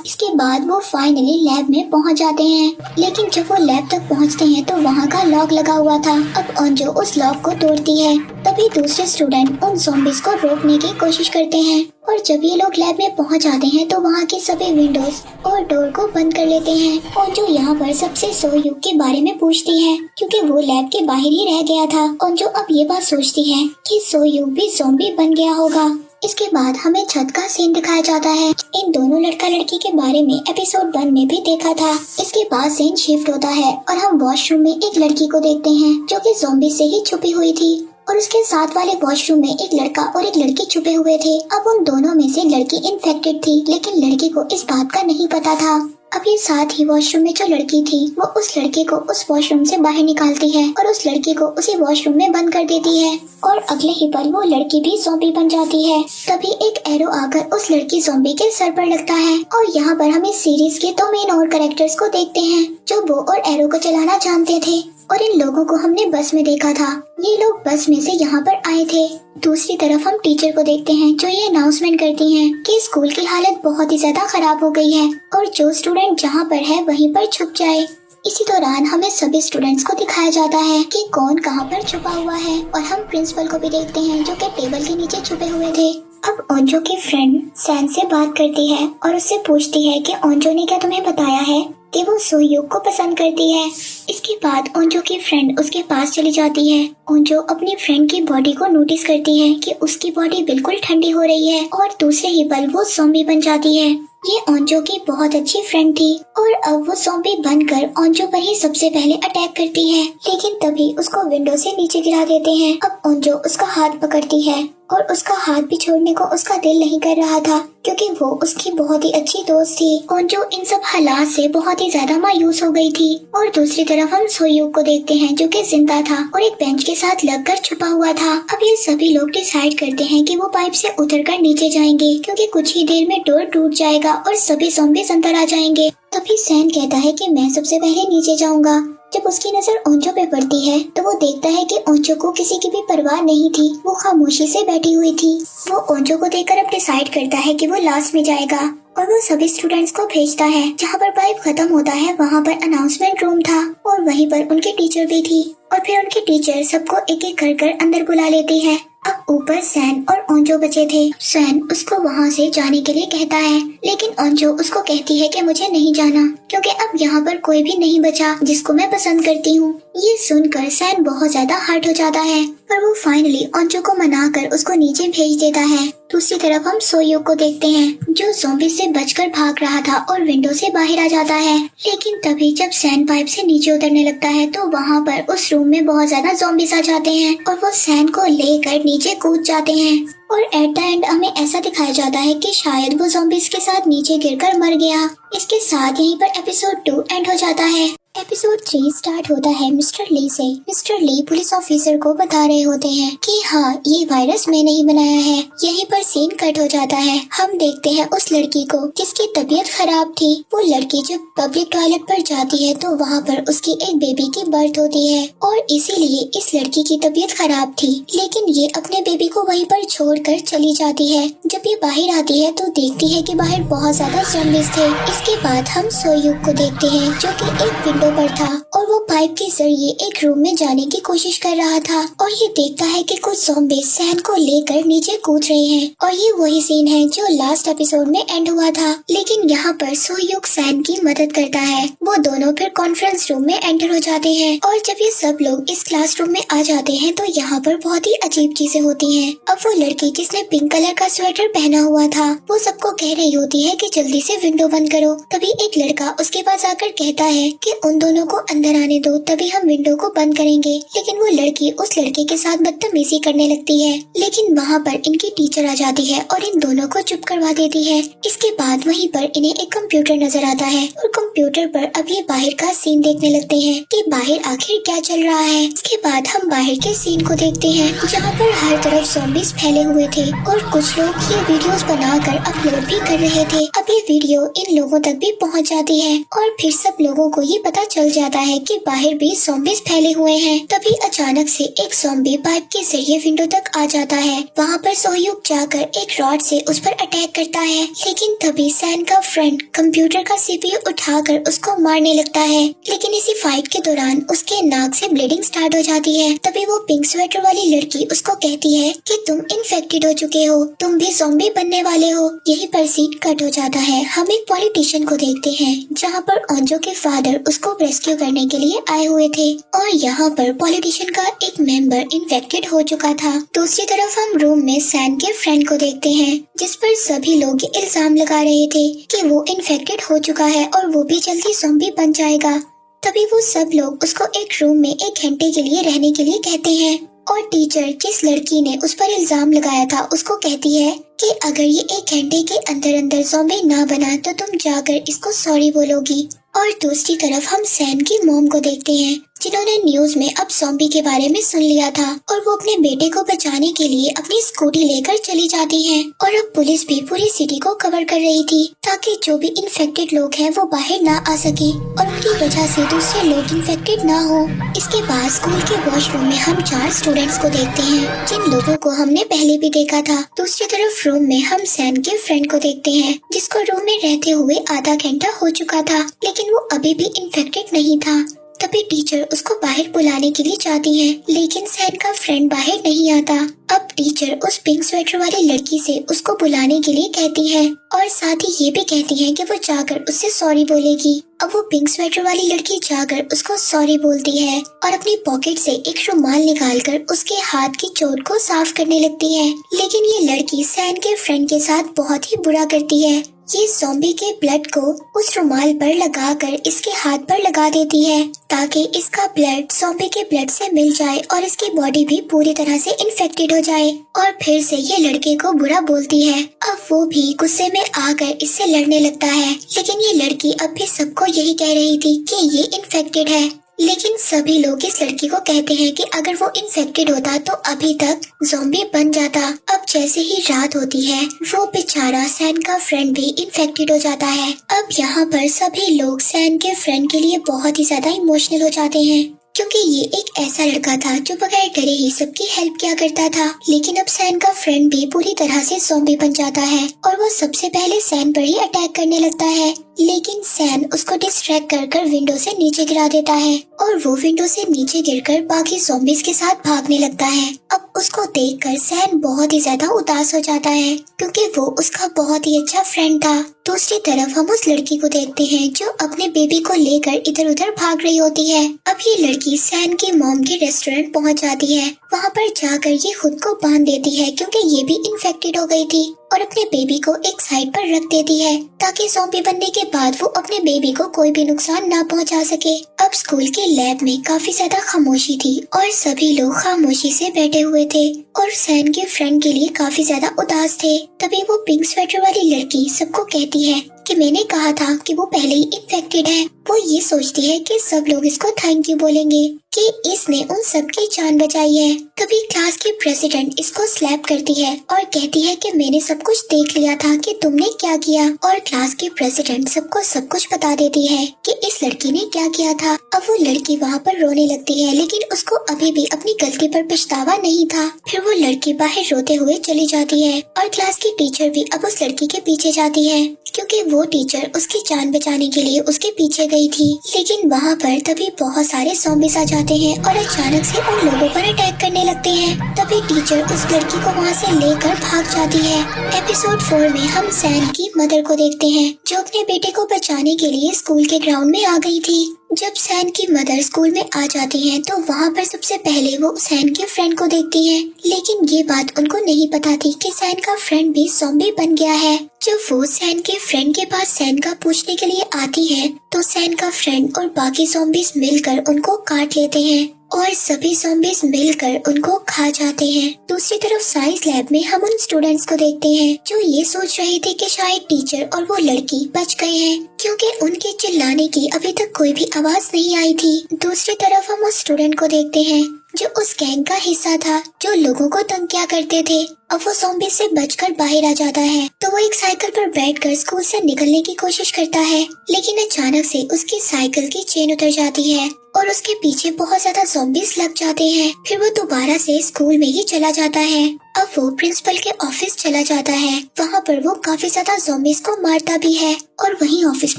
इसके बाद वो फाइनली लैब में पहुंच जाते हैं, लेकिन जब वो लैब तक पहुंचते हैं तो वहाँ का लॉक लगा हुआ था। अब ओंजो उस लॉक को तोड़ती है। तभी दूसरे स्टूडेंट उन ज़ॉम्बीज को रोकने की कोशिश करते हैं और जब ये लोग लैब में पहुंच जाते हैं तो वहाँ की सभी विंडोज और डोर को बंद कर लेते हैं। ओंजो यहाँ पर सबसे सोयुग के बारे में पूछती है क्योंकि वो लैब के बाहर ही रह गया था। ओंजो अब ये बात सोचती है कि सोयुग भी ज़ॉम्बी बन गया होगा। इसके बाद हमें छत का सीन दिखाया जाता है। इन दोनों लड़का लड़की के बारे में एपिसोड 1 में भी देखा था। इसके बाद सीन शिफ्ट होता है और हम वॉशरूम में एक लड़की को देखते हैं जो कि ज़ॉम्बी से ही छुपी हुई थी और उसके साथ वाले वॉशरूम में एक लड़का और एक लड़की छुपे हुए थे। अब उन दोनों में से लड़की इन्फेक्टेड थी, लेकिन लड़की को इस बात का नहीं पता था। अब ये साथ ही वॉशरूम में जो लड़की थी वो उस लड़के को उस वॉशरूम से बाहर निकालती है और उस लड़की को उसी वॉशरूम में बंद कर देती है और अगले ही पल वो लड़की भी ज़ॉम्बी बन जाती है। तभी एक एरो आकर उस लड़की ज़ॉम्बी के सर पर लगता है और यहाँ पर हम इस सीरीज के 2 मेन और कैरेक्टर्स को देखते हैं जो बो और एरो को चलाना जानते थे और इन लोगों को हमने बस में देखा था। ये लोग बस में से यहाँ पर आए थे। दूसरी तरफ हम टीचर को देखते हैं जो ये अनाउंसमेंट करती हैं कि स्कूल की हालत बहुत ही ज्यादा खराब हो गई है और जो स्टूडेंट जहाँ पर है वहीं पर छुप जाए। इसी दौरान हमें सभी स्टूडेंट्स को दिखाया जाता है कि कौन कहाँ पर छुपा हुआ है और हम प्रिंसिपल को भी देखते हैं जो कि टेबल के नीचे छुपे हुए थे। अब ओंजो की फ्रेंड सैन से बात करती है और उससे पूछती है कि ओंजो ने क्या तुम्हें बताया है कि वो सोयुग को पसंद करती है। इसके बाद ओंजो की फ्रेंड उसके पास चली जाती है। ओंजो अपनी फ्रेंड की बॉडी को नोटिस करती है कि उसकी बॉडी बिल्कुल ठंडी हो रही है और दूसरे ही पल वो ज़ॉम्बी बन जाती है। ये ओंजो की बहुत अच्छी फ्रेंड थी और अब वो ज़ॉम्बी बनकर ओंजो पर ही सबसे पहले अटैक करती है, लेकिन तभी उसको विंडो से नीचे गिरा देते हैं। अब ओंजो उसका हाथ पकड़ती है और उसका हाथ भी छोड़ने को उसका दिल नहीं कर रहा था क्योंकि वो उसकी बहुत ही अच्छी दोस्त थी। ओंजो इन सब हालात से बहुत ही ज्यादा मायूस हो गई थी और दूसरी तरफ हम सोयुग को देखते हैं जो कि जिंदा था और एक बेंच के साथ लगकर छुपा हुआ था। अब ये सभी लोग डिसाइड करते हैं कि वो पाइप से उतरकर नीचे जाएंगे क्योंकि कुछ ही देर में डोर टूट जाएगा और सभी ज़ॉम्बीज़ अंदर आ जाएंगे। तभी सैन कहता है कि मैं सबसे पहले नीचे जाऊंगा। जब उसकी नजर ओंजो पे पड़ती है तो वो देखता है कि ओंजो को किसी की भी परवाह नहीं थी, वो खामोशी से बैठी हुई थी। वो ओंजो को देखकर अब डिसाइड करता है कि वो लास्ट में जाएगा और वो सभी स्टूडेंट्स को भेजता है। जहाँ पर पाइप खत्म होता है वहाँ पर अनाउंसमेंट रूम था और वहीं पर उनकी टीचर भी थी और फिर उनकी टीचर सबको एक एक कर अंदर बुला लेती है। अब ऊपर सैन और ओंजो बचे थे। सैन उसको वहाँ से जाने के लिए कहता है, लेकिन ओंजो उसको कहती है कि मुझे नहीं जाना क्योंकि अब यहाँ पर कोई भी नहीं बचा जिसको मैं पसंद करती हूँ। ये सुनकर सैन बहुत ज्यादा हर्ट हो जाता है पर वो फाइनली ओंजो को मनाकर उसको नीचे भेज देता है। दूसरी तरफ हम सोयुग को देखते हैं जो ज़ॉम्बी से बचकर भाग रहा था और विंडो से बाहर आ जाता है, लेकिन तभी जब सैन पाइप से नीचे उतरने लगता है तो वहाँ पर उस रूम में बहुत ज्यादा ज़ॉम्बीज़ आ जाते हैं और वो सैन को लेकर नीचे कूद जाते हैं और एट द एंड हमें ऐसा दिखाया जाता है कि शायद वो ज़ॉम्बीज़ के साथ नीचे गिरकर मर गया। इसके साथ यहीं पर एपिसोड 2 एंड हो जाता है। एपिसोड 3 स्टार्ट होता है मिस्टर ली से। मिस्टर ली पुलिस ऑफिसर को बता रहे होते हैं कि हाँ ये वायरस मैंने ही बनाया है। यहीं पर सीन कट हो जाता है। हम देखते हैं उस लड़की को जिसकी तबीयत खराब थी। वो लड़की जब पब्लिक टॉयलेट पर जाती है तो वहाँ पर उसकी एक बेबी की बर्थ होती है और इसीलिए इस लड़की की तबीयत खराब थी, लेकिन ये अपने बेबी को वहीं पर छोड़कर चली जाती है। जब ये बाहर आती है तो देखती है कि बाहर बहुत ज्यादा ज़ॉम्बीज़ थे। इसके बाद हम सोयुग को देखते हैं जो कि एक विंडो विंडो पर था और वो पाइप के जरिए एक रूम में जाने की कोशिश कर रहा था और ये देखता है कि कुछ ज़ॉम्बी सैन को लेकर नीचे कूद रहे हैं। और ये वही सीन है जो लास्ट एपिसोड में एंड हुआ था। लेकिन यहाँ पर सोह्युक सैन की मदद करता है। वो दोनों फिर कॉन्फ्रेंस रूम में एंटर हो जाते हैं और जब ये सब लोग इस क्लासरूम में आ जाते हैं तो यहाँ पर बहुत ही अजीब चीजें होती हैं। अब वो लड़की जिसने पिंक कलर का स्वेटर पहना हुआ था वो सबको कह रही होती है कि जल्दी से विंडो बंद करो। तभी एक लड़का उसके पास आकर कहता है कि उन दोनों को अंदर आने दो, तभी हम विंडो को बंद करेंगे। लेकिन वो लड़की उस लड़के के साथ बदतमीजी करने लगती है। लेकिन वहाँ पर इनकी टीचर आ जाती है और इन दोनों को चुप करवा देती है। इसके बाद वहीं पर इन्हें एक कंप्यूटर नजर आता है और कंप्यूटर पर अब ये बाहर का सीन देखने लगते हैं कि बाहर आखिर क्या चल रहा है। इसके बाद हम बाहर के सीन को देखते हैं जहाँ पर हर तरफ ज़ॉम्बीज़ फैले हुए थे और कुछ लोग ये वीडियोस बनाकर अपलोड भी कर रहे थे। अब ये वीडियो इन लोगों तक भी पहुँच जाती है और फिर सब लोगों को ये पता चल जाता है कि बाहर भी ज़ॉम्बीज़ फैले हुए हैं। तभी अचानक से एक ज़ॉम्बी पाइप के जरिए विंडो तक आ जाता है। वहाँ पर सोह्युक जाकर एक रॉड से उस पर अटैक करता है। लेकिन तभी सैन का फ्रेंड कंप्यूटर का सीपीयू उठाकर उसको मारने लगता है। लेकिन इसी फाइट के दौरान उसके नाक से ब्लीडिंग स्टार्ट हो जाती है। तभी वो पिंक स्वेटर वाली लड़की उसको कहती है कि तुम इन्फेक्टेड हो चुके हो, तुम भी ज़ॉम्बी बनने वाले हो। यहीं पर सीन कट हो जाता है। हम एक पॉलिटिशियन को देखते हैं जहाँ पर ओंजो के फादर उसको रेस्क्यू करने के लिए आए हुए थे और यहाँ पर पॉलिटिशियन का एक मेंबर इन्फेक्टेड हो चुका था। दूसरी तरफ हम रूम में सैन के फ्रेंड को देखते हैं जिस पर सभी लोग इल्जाम लगा रहे थे कि वो इन्फेक्टेड हो चुका है और वो भी जल्दी ज़ॉम्बी बन जाएगा। तभी वो सब लोग उसको एक रूम में 1 घंटे के लिए रहने के लिए कहते हैं और टीचर जिस लड़की ने उस पर इल्जाम लगाया था उसको कहती है कि अगर ये 1 घंटे के अंदर अंदर ज़ॉम्बी ना बना तो तुम जाकर इसको सॉरी बोलोगी। और दूसरी तरफ हम सैन की मॉम को देखते हैं जिन्होंने न्यूज में अब ज़ॉम्बी के बारे में सुन लिया था और वो अपने बेटे को बचाने के लिए अपनी स्कूटी लेकर चली जाती हैं। और अब पुलिस भी पूरी सिटी को कवर कर रही थी ताकि जो भी इन्फेक्टेड लोग हैं वो बाहर ना आ सके और उनकी वजह से दूसरे लोग इन्फेक्टेड ना हो। इसके बाद स्कूल के वॉशरूम में हम 4 स्टूडेंट्स को देखते हैं जिन लोगों को हमने पहले भी देखा था। दूसरी तरफ रूम में हम सैन के फ्रेंड को देखते हैं जिसको रूम में रहते हुए आधा घंटा हो चुका था लेकिन वो अभी भी इन्फेक्टेड नहीं था। तभी टीचर उसको बाहर बुलाने के लिए जाती है लेकिन सैन का फ्रेंड बाहर नहीं आता। अब टीचर उस पिंक स्वेटर वाली लड़की से उसको बुलाने के लिए कहती है और साथ ही ये भी कहती है कि वो जाकर उससे सॉरी बोलेगी। अब वो पिंक स्वेटर वाली लड़की जाकर उसको सॉरी बोलती है और अपनी पॉकेट से एक रुमाल निकालकर उसके हाथ की चोट को साफ करने लगती है। लेकिन ये लड़की सैन के फ्रेंड के साथ बहुत ही बुरा करती है। ये ज़ॉम्बी के ब्लड को उस रुमाल पर लगाकर इसके हाथ पर लगा देती है ताकि इसका ब्लड ज़ॉम्बी के ब्लड से मिल जाए और इसकी बॉडी भी पूरी तरह से इन्फेक्टेड हो जाए। और फिर से ये लड़के को बुरा बोलती है। अब वो भी गुस्से में आकर इससे लड़ने लगता है लेकिन ये लड़की अब भी सबको यही कह रही थी कि ये इन्फेक्टेड है। लेकिन सभी लोग इस लड़की को कहते हैं कि अगर वो इन्फेक्टेड होता तो अभी तक ज़ॉम्बी बन जाता। अब जैसे ही रात होती है वो बेचारा सैन का फ्रेंड भी इन्फेक्टेड हो जाता है। अब यहाँ पर सभी लोग सैन के फ्रेंड के लिए बहुत ही ज्यादा इमोशनल हो जाते हैं क्योंकि ये एक ऐसा लड़का था जो बगैर डरे ही सबकी हेल्प किया करता था। लेकिन अब सैन का फ्रेंड भी पूरी तरह से ज़ॉम्बी बन जाता है और वो सबसे पहले सैन पर ही अटैक करने लगता है। लेकिन सैन उसको डिस्ट्रैक्ट कर विंडो से नीचे गिरा देता है और वो विंडो से नीचे गिरकर बाकी ज़ॉम्बीज़ के साथ भागने लगता है। अब उसको देखकर सैन बहुत ही ज्यादा उदास हो जाता है क्योंकि वो उसका बहुत ही अच्छा फ्रेंड था। दूसरी तरफ हम उस लड़की को देखते हैं जो अपने बेबी को लेकर इधर उधर भाग रही होती है। अब ये लड़की सैन की मॉम के रेस्टोरेंट पहुंच जाती है। वहां पर जाकर ये खुद को बांध देती है क्योंकि ये भी इन्फेक्टेड हो गई थी और अपने बेबी को एक साइड पर रख देती है ताकि ज़ॉम्बी बनने के बाद वो अपने बेबी को कोई भी नुकसान ना पहुंचा सके। अब स्कूल के लैब में काफी ज्यादा खामोशी थी और सभी लोग खामोशी से बैठे हुए थे और सैन के फ्रेंड के लिए काफी ज्यादा उदास थे। तभी वो पिंक स्वेटर वाली लड़की सबको कहती है कि मैंने कहा था कि वो पहले ही इन्फेक्टेड है। वो ये सोचती है कि सब लोग इसको थैंक यू बोलेंगे कि इसने उन सबकी जान बचाई है। तभी क्लास की प्रेसिडेंट इसको स्लैप करती है और कहती है कि मैंने सब कुछ देख लिया था कि तुमने क्या किया। और क्लास की प्रेसिडेंट सबको सब कुछ बता देती है कि इस लड़की ने क्या किया था। अब वो लड़की वहाँ पर रोने लगती है लेकिन उसको अभी भी अपनी गलती पर पछतावा नहीं था। फिर वो लड़की बाहर रोते हुए चली जाती है और क्लास की टीचर भी अब उस लड़की के पीछे जाती है क्योंकि वो टीचर उसकी जान बचाने के लिए उसके पीछे गई थी। लेकिन वहाँ पर तभी बहुत सारे ज़ॉम्बीज़ आ जाते हैं और अचानक से उन लोगों पर अटैक करने लगते हैं। तभी टीचर उस लड़की को वहाँ से लेकर भाग जाती है। एपिसोड 4 में हम सैन की मदर को देखते हैं, जो अपने बेटे को बचाने के लिए स्कूल के ग्राउंड में आ गई थी। जब सैन की मदर स्कूल में आ जाती हैं, तो वहाँ पर सबसे पहले वो सैन के फ्रेंड को देखती हैं। लेकिन ये बात उनको नहीं पता थी कि सैन का फ्रेंड भी ज़ॉम्बी बन गया है। जब वो सैन के फ्रेंड के पास सैन का पूछने के लिए आती है, तो सैन का फ्रेंड और बाकी ज़ॉम्बीज़ मिलकर उनको काट लेते हैं और सभी ज़ॉम्बीज़ मिलकर उनको खा जाते हैं। दूसरी तरफ साइंस लैब में हम उन स्टूडेंट्स को देखते हैं जो ये सोच रहे थे कि शायद टीचर और वो लड़की बच गए हैं, क्योंकि उनके चिल्लाने की अभी तक कोई भी आवाज नहीं आई थी। दूसरी तरफ हम उस स्टूडेंट को देखते हैं जो उस गैंग का हिस्सा था, जो लोगों को तंग किया करते थे। अब वो ज़ॉम्बी से बचकर बाहर आ जाता है, तो वो एक साइकिल पर बैठकर स्कूल से निकलने की कोशिश करता है, लेकिन अचानक से उसकी साइकिल की चेन उतर जाती है और उसके पीछे बहुत ज्यादा ज़ॉम्बीज़ लग जाते हैं। फिर वो दोबारा से स्कूल में ही चला जाता है। अब वो प्रिंसिपल के ऑफिस चला जाता है। वहाँ पर वो काफी ज्यादा ज़ॉम्बीज़ को मारता भी है और वहीं ऑफिस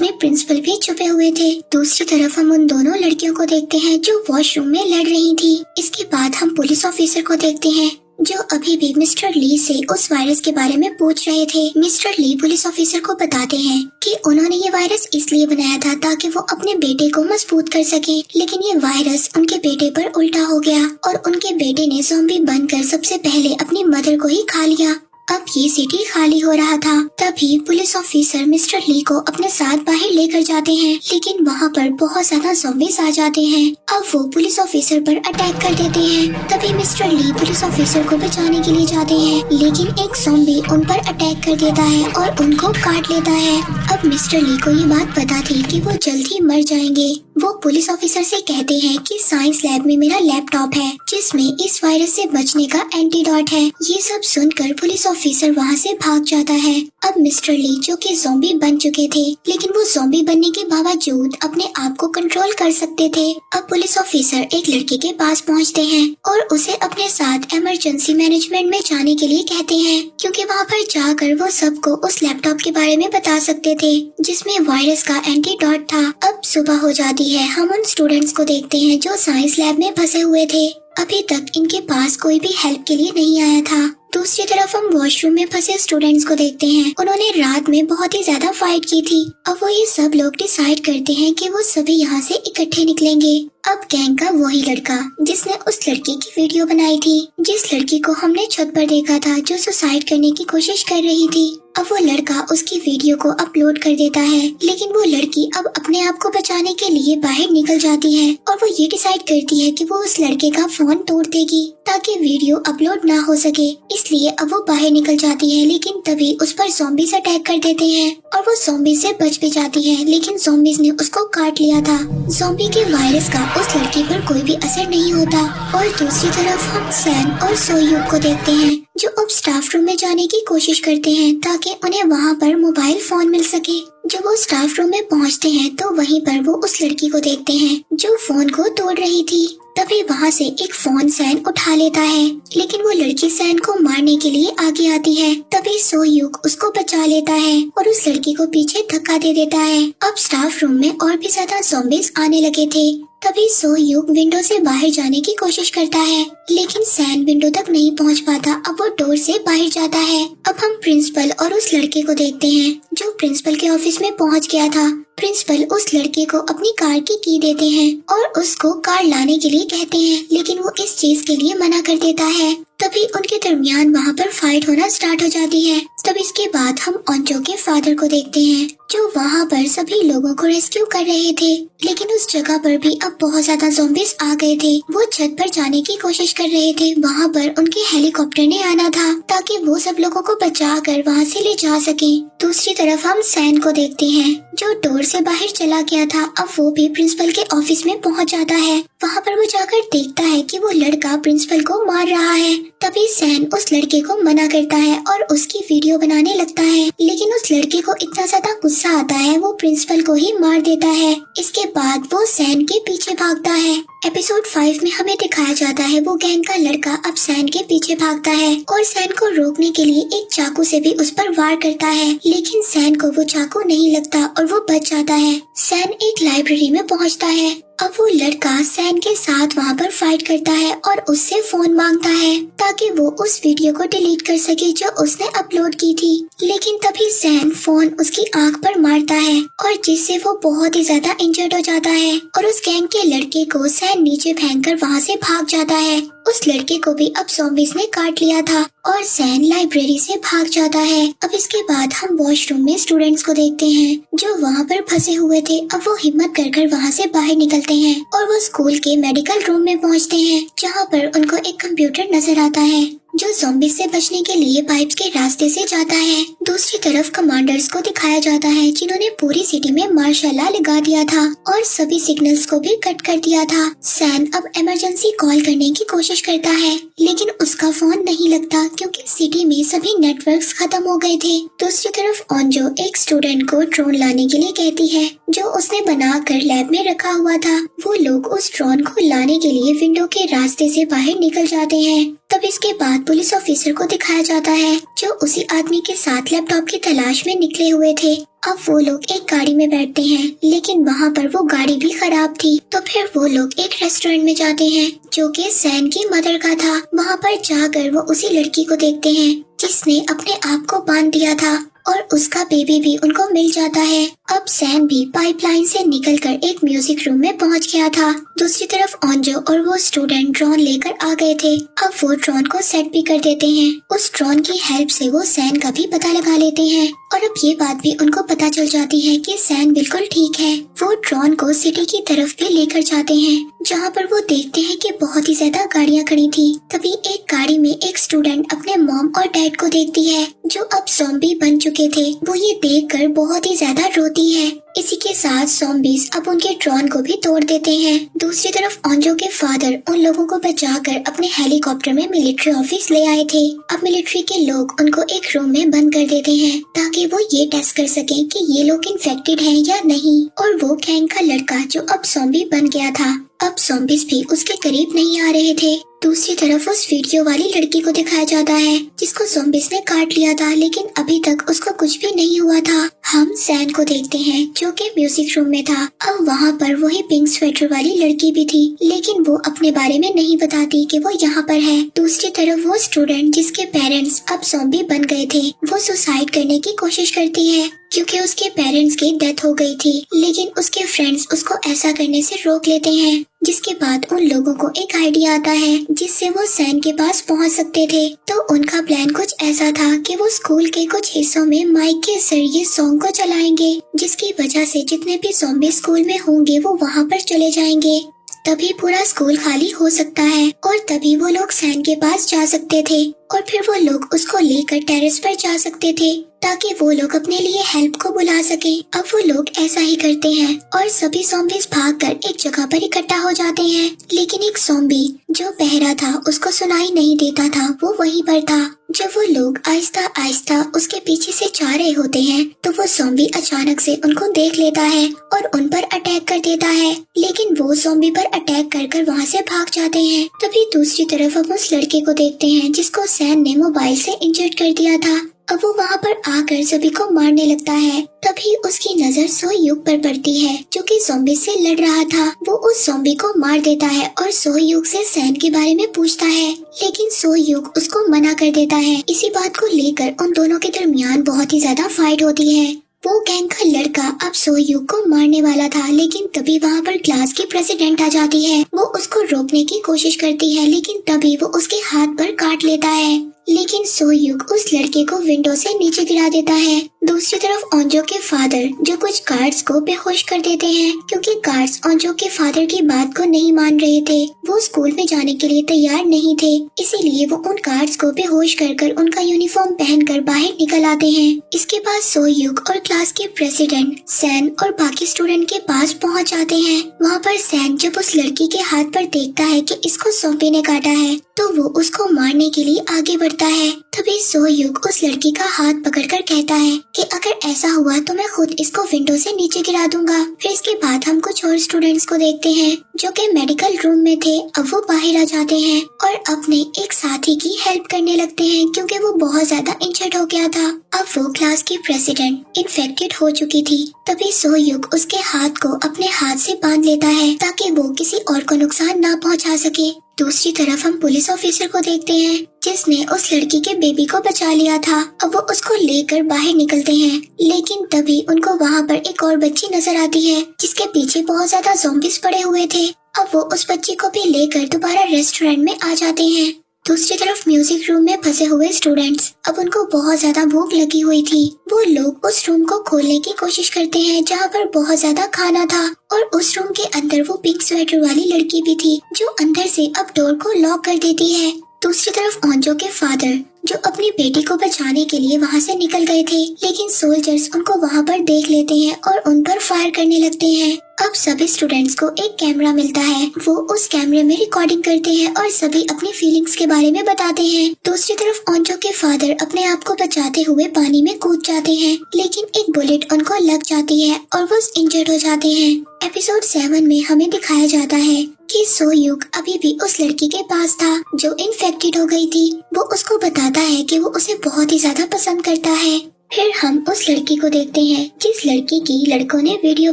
में प्रिंसिपल भी छुपे हुए थे। दूसरी तरफ हम उन दोनों लड़कियों को देखते हैं जो वॉशरूम में लड़ रही थी। इसके बाद हम पुलिस ऑफिसर को देखते हैं जो अभी भी मिस्टर ली से उस वायरस के बारे में पूछ रहे थे। मिस्टर ली पुलिस ऑफिसर को बताते हैं कि उन्होंने ये वायरस इसलिए बनाया था ताकि वो अपने बेटे को मजबूत कर सके, लेकिन ये वायरस उनके बेटे पर उल्टा हो गया और उनके बेटे ने ज़ॉम्बी बनकर सबसे पहले अपनी मदर को ही खा लिया। अब ये सिटी खाली हो रहा था। तभी पुलिस ऑफिसर मिस्टर ली को अपने साथ बाहर लेकर जाते हैं, लेकिन वहाँ पर बहुत ज्यादा ज़ॉम्बीज़ आ जाते हैं। अब वो पुलिस ऑफिसर पर अटैक कर देते हैं। तभी मिस्टर ली पुलिस ऑफिसर को बचाने के लिए जाते हैं, लेकिन एक ज़ॉम्बी उन पर अटैक कर देता है और उनको काट लेता है। अब मिस्टर ली को ये बात पता थी कि वो जल्द ही मर जाएंगे। वो पुलिस ऑफिसर से कहते हैं कि साइंस लैब में मेरा लैपटॉप है जिसमें इस वायरस से बचने का एंटीडोट है। ये सब सुनकर पुलिस ऑफिसर वहाँ से भाग जाता है। अब मिस्टर ली जो कि ज़ॉम्बी बन चुके थे, लेकिन वो ज़ॉम्बी बनने के बावजूद अपने आप को कंट्रोल कर सकते थे। अब पुलिस ऑफिसर एक लड़के के पास पहुँचते हैं और उसे अपने साथ इमरजेंसी मैनेजमेंट में जाने के लिए कहते हैं, क्योंकि वहाँ पर जाकर वो सबको उस लैपटॉप के बारे में बता सकते थे जिसमें वायरस का एंटीडोट था। अब सुबह हो जाती है। हम उन स्टूडेंट्स को देखते हैं जो साइंस लैब में फंसे हुए थे। अभी तक इनके पास कोई भी हेल्प के लिए नहीं आया था। दूसरी तरफ हम वॉशरूम में फंसे स्टूडेंट्स को देखते हैं। उन्होंने रात में बहुत ही ज्यादा फाइट की थी। अब वो ये सब लोग डिसाइड करते हैं कि वो सभी यहाँ से इकट्ठे निकलेंगे। अब गैंग का वही लड़का जिसने उस लड़की की वीडियो बनाई थी, जिस लड़की को हमने छत पर देखा था जो सुसाइड करने की कोशिश कर रही थी, अब वो लड़का उसकी वीडियो को अपलोड कर देता है। लेकिन वो लड़की अब अपने आप को बचाने के लिए बाहर निकल जाती है और वो ये डिसाइड करती है कि वो उस लड़के का फोन तोड़ देगी ताकि वीडियो अपलोड ना हो सके। इसलिए अब वो बाहर निकल जाती है, लेकिन तभी उस पर ज़ॉम्बीज़ अटैक कर देते हैं और वो ज़ॉम्बीज़ से बच भी जाती है, लेकिन ज़ॉम्बीज़ ने उसको काट लिया था। ज़ॉम्बी के वायरस का उस लड़की पर कोई भी असर नहीं होता। और दूसरी तरफ हम सैन और सोयूक को देखते हैं जो अब स्टाफ रूम में जाने की कोशिश करते हैं ताकि उन्हें वहाँ पर मोबाइल फोन मिल सके। जब वो स्टाफ रूम में पहुँचते हैं तो वहीं पर वो उस लड़की को देखते हैं जो फोन को तोड़ रही थी। तभी वहाँ से एक फोन सैन उठा लेता है, लेकिन वो लड़की सैन को मारने के लिए आगे आती है। तभी सोयूक उसको बचा लेता है और उस लड़की को पीछे धक्का दे देता है। अब स्टाफ रूम में और भी ज्यादा ज़ॉम्बीज़ आने लगे थे। तभी सोयूक विंडो से बाहर जाने की कोशिश करता है, लेकिन सैन विंडो तक नहीं पहुंच पाता। अब वो डोर से बाहर जाता है। अब हम प्रिंसिपल और उस लड़के को देखते हैं जो प्रिंसिपल के ऑफिस में पहुंच गया था। प्रिंसिपल उस लड़के को अपनी कार की की देते हैं और उसको कार लाने के लिए कहते हैं, लेकिन वो इस चीज के लिए मना कर देता है। तभी उनके दरमियान वहाँ पर फाइट होना स्टार्ट हो जाती है। तब इसके बाद हम ओंजो के फादर को देखते हैं जो वहाँ पर सभी लोगों को रेस्क्यू कर रहे थे, लेकिन उस जगह पर भी अब बहुत ज्यादा ज़ॉम्बीज़ आ गए थे। वो छत पर जाने की कोशिश कर रहे थे। वहाँ पर उनके हेलीकॉप्टर ने आना था ताकि वो सब लोगों को बचा कर वहाँ से ले जा सके। दूसरी तरफ हम सैन को देखते हैं जो डोर से बाहर चला गया था। अब वो भी प्रिंसिपल के ऑफिस में पहुँच जाता है। वहाँ पर वो जाकर देखता है कि वो लड़का प्रिंसिपल को मार रहा है। तभी सैन उस लड़के को मना करता है और उसकी वीडियो बनाने लगता है, लेकिन उस लड़के को इतना ज्यादा गुस्सा आता है वो प्रिंसिपल को ही मार देता है। इसके बाद वो सैन के पीछे भागता है एपिसोड 5 में हमें दिखाया जाता है वो गैंग का लड़का अब सैन के पीछे भागता है और सैन को रोकने के लिए एक चाकू से भी उस पर वार करता है, लेकिन सैन को वो चाकू नहीं लगता और वो बच जाता है। सैन एक लाइब्रेरी में पहुंचता है। अब वो लड़का सैन के साथ वहाँ पर फाइट करता है और उससे फोन मांगता है ताकि वो उस वीडियो को डिलीट कर सके जो उसने अपलोड की थी, लेकिन तभी सैन फोन उसकी आंख पर मारता है और जिससे वो बहुत ही ज्यादा इंजर्ड हो जाता है और उस गैंग के लड़के को सैन नीचे फेंककर वहाँ से भाग जाता है। उस लड़के को भी अब ज़ॉम्बीज़ ने काट लिया था और सैन लाइब्रेरी से भाग जाता है। अब इसके बाद हम वॉशरूम में स्टूडेंट्स को देखते हैं जो वहाँ पर फंसे हुए थे। अब वो हिम्मत कर वहाँ से बाहर निकलते हैं और वो स्कूल के मेडिकल रूम में पहुँचते हैं जहाँ पर उनको एक कंप्यूटर नजर आता है जो ज़ॉम्बीज़ से बचने के लिए पाइप्स के रास्ते से जाता है। दूसरी तरफ कमांडर्स को दिखाया जाता है जिन्होंने पूरी सिटी में मार्शल लॉ लगा दिया था और सभी सिग्नल्स को भी कट कर दिया था। सैन अब इमरजेंसी कॉल करने की कोशिश करता है लेकिन उसका फोन नहीं लगता क्योंकि सिटी में सभी नेटवर्क्स खत्म हो गए थे। दूसरी तरफ ओंजो एक स्टूडेंट को ड्रोन लाने के लिए कहती है जो उसने बना कर लैब में रखा हुआ था। वो लोग उस ड्रोन को लाने के लिए विंडो के रास्ते से बाहर निकल जाते हैं। तब इसके बाद पुलिस ऑफिसर को दिखाया जाता है जो उसी आदमी के साथ लैपटॉप की तलाश में निकले हुए थे। अब वो लोग एक गाड़ी में बैठते हैं लेकिन वहाँ पर वो गाड़ी भी खराब थी। तो फिर वो लोग एक रेस्टोरेंट में जाते हैं जो कि सैन की मदर का था। वहाँ पर जाकर वो उसी लड़की को देखते हैं जिसने अपने आप को बांध दिया था और उसका बेबी भी उनको मिल जाता है। अब सैन भी पाइपलाइन से निकलकर एक म्यूजिक रूम में पहुंच गया था। दूसरी तरफ ओंजो और वो स्टूडेंट ड्रोन लेकर आ गए थे। अब वो ड्रोन को सेट भी कर देते हैं। उस ड्रोन की हेल्प से वो सैन का भी पता लगा लेते हैं और अब ये बात भी उनको पता चल जाती है कि सैन बिल्कुल ठीक है। वो ड्रोन को सिटी की तरफ भी लेकर जाते हैं जहाँ पर वो देखते हैं कि बहुत ही ज्यादा गाड़ियाँ खड़ी थी। तभी एक गाड़ी में एक स्टूडेंट अपने मॉम और डैड को देखती है जो अब ज़ॉम्बी बन चुके थे। वो ये देखकर बहुत ही ज्यादा रोती है। इसी के साथ ज़ॉम्बीज़ अब उनके ड्रोन को भी तोड़ देते हैं। दूसरी तरफ ओंजो के फादर उन लोगों को बचाकर अपने हेलीकॉप्टर में मिलिट्री ऑफिस ले आए थे। अब मिलिट्री के लोग उनको एक रूम में बंद कर देते हैं ताकि वो ये टेस्ट कर सकें कि ये लोग इन्फेक्टेड हैं या नहीं। और वो गैंग का लड़का जो अब ज़ॉम्बी बन गया था, अब ज़ॉम्बीज़ भी उसके करीब नहीं आ रहे थे। दूसरी तरफ उस वीडियो वाली लड़की को दिखाया जाता है जिसको ज़ॉम्बीज़ ने काट लिया था लेकिन अभी तक उसको कुछ भी नहीं हुआ था। हम सैन को देखते हैं जो कि म्यूजिक रूम में था। अब वहाँ पर वही पिंक स्वेटर वाली लड़की भी थी लेकिन वो अपने बारे में नहीं बताती कि वो यहाँ पर है। दूसरी तरफ वो स्टूडेंट जिसके पेरेंट्स अब ज़ॉम्बी बन गए थे वो सुसाइड करने की कोशिश करती है क्योंकि उसके पेरेंट्स की डेथ हो गई थी, लेकिन उसके फ्रेंड्स उसको ऐसा करने से रोक लेते हैं। जिसके बाद उन लोगों को एक आइडिया आता है जिससे वो सैन के पास पहुंच सकते थे। तो उनका प्लान कुछ ऐसा था कि वो स्कूल के कुछ हिस्सों में माइक के जरिए सॉन्ग को चलाएंगे जिसकी वजह से जितने भी ज़ॉम्बी स्कूल में होंगे वो वहाँ पर चले जाएंगे। तभी पूरा स्कूल खाली हो सकता है और तभी वो लोग सैन के पास जा सकते थे और फिर वो लोग उसको लेकर टेरेस पर जा सकते थे ताकि वो लोग अपने लिए हेल्प को बुला सके। अब वो लोग ऐसा ही करते हैं और सभी ज़ॉम्बीज़ भागकर एक जगह पर इकट्ठा हो जाते हैं, लेकिन एक ज़ॉम्बी जो बहरा था उसको सुनाई नहीं देता था, वो वहीं पर था। जब वो लोग आहिस्ता आहिस्ता उसके पीछे से जा रहे होते हैं तो वो ज़ॉम्बी अचानक से उनको देख लेता है और उन पर अटैक कर देता है, लेकिन वो ज़ॉम्बी पर अटैक कर वहाँ से भाग जाते हैं। तभी दूसरी तरफ हम उस लड़के को देखते हैं जिसको सैन ने मोबाइल से इंजर्ड कर दिया था। अब वो वहाँ पर आकर सभी को मारने लगता है। तभी उसकी नजर सोहयुग पर पड़ती है जो कि ज़ॉम्बी से लड़ रहा था। वो उस ज़ॉम्बी को मार देता है और सोहयुग से सैन के बारे में पूछता है, लेकिन सोहयुग उसको मना कर देता है। इसी बात को लेकर उन दोनों के दरमियान बहुत ही ज्यादा फाइट होती है। वो गैंग का लड़का अब सोहयुग को मारने वाला था, लेकिन तभी वहाँ पर क्लास की प्रेसिडेंट आ जाती है। वो उसको रोकने की कोशिश करती है लेकिन तभी वो उसके हाथ पर काट लेता है, लेकिन सोहयुग उस लड़के को विंडो से नीचे गिरा देता है। दूसरी तरफ ओंजो के फादर जो कुछ गार्ड्स को बेहोश कर देते हैं क्योंकि गार्ड्स ओंजो के फादर की बात को नहीं मान रहे थे। वो स्कूल में जाने के लिए तैयार नहीं थे, इसीलिए वो उन गार्ड्स को बेहोश कर उनका यूनिफॉर्म पहनकर बाहर निकल आते हैं। इसके बाद सोहयुग और क्लास के प्रेसिडेंट सैन और बाकी स्टूडेंट के पास पहुँच जाते हैं। वहाँ पर सैन जब उस लड़की के हाथ पर देखता है कि इसको ज़ॉम्बी ने काटा है तो वो उसको मारने के लिए आगे बढ़ता है। तभी सोहयुग उस लड़की का हाथ पकड़कर कहता है कि अगर ऐसा हुआ तो मैं खुद इसको विंडो से नीचे गिरा दूंगा। फिर इसके बाद बाद हम कुछ और स्टूडेंट्स को देखते हैं जो कि मेडिकल रूम में थे। अब वो बाहर आ जाते हैं और अपने एक साथी की हेल्प करने लगते हैं क्योंकि वो बहुत ज्यादा इंजर्ड हो गया था। अब वो क्लास की प्रेसिडेंट इन्फेक्टेड हो चुकी थी। तभी सोयुग उसके हाथ को अपने हाथ से बांध लेता है ताकि वो किसी और को नुकसान ना पहुंचा सके। दूसरी तरफ हम पुलिस ऑफिसर को देखते हैं जिसने उस लड़की के बेबी को बचा लिया था। अब वो उसको लेकर बाहर निकलते हैं, लेकिन तभी उनको वहाँ पर एक और बच्ची नजर आती है जिसके पीछे बहुत ज्यादा ज़ॉम्बीज पड़े हुए थे। अब वो उस बच्ची को भी लेकर दोबारा रेस्टोरेंट में आ जाते हैं। दूसरी तरफ म्यूजिक रूम में फंसे हुए स्टूडेंट्स, अब उनको बहुत ज्यादा भूख लगी हुई थी। वो लोग उस रूम को खोलने की कोशिश करते हैं जहाँ पर बहुत ज्यादा खाना था और उस रूम के अंदर वो पिंक स्वेटर वाली लड़की भी थी जो अंदर से अब डोर को लॉक कर देती है। दूसरी तरफ ओंजो के फादर जो अपनी बेटी को बचाने के लिए वहाँ से निकल गए थे, लेकिन सोल्जर्स उनको वहाँ पर देख लेते हैं और उन पर फायर करने लगते हैं। अब सभी स्टूडेंट्स को एक कैमरा मिलता है, वो उस कैमरे में रिकॉर्डिंग करते हैं और सभी अपनी फीलिंग्स के बारे में बताते हैं। दूसरी तरफ ओंजो के फादर अपने आप को बचाते हुए पानी में कूद जाते हैं, लेकिन एक बुलेट उनको लग जाती है और वो इंजर्ड हो जाते हैं। एपिसोड 7 में हमें दिखाया जाता है कि सोयुग अभी भी उस लड़की के पास था जो इन्फेक्टेड हो गई थी। वो उसको बताता है कि वो उसे बहुत ही ज्यादा पसंद करता है। फिर हम उस लड़की को देखते हैं जिस लड़की की लड़कों ने वीडियो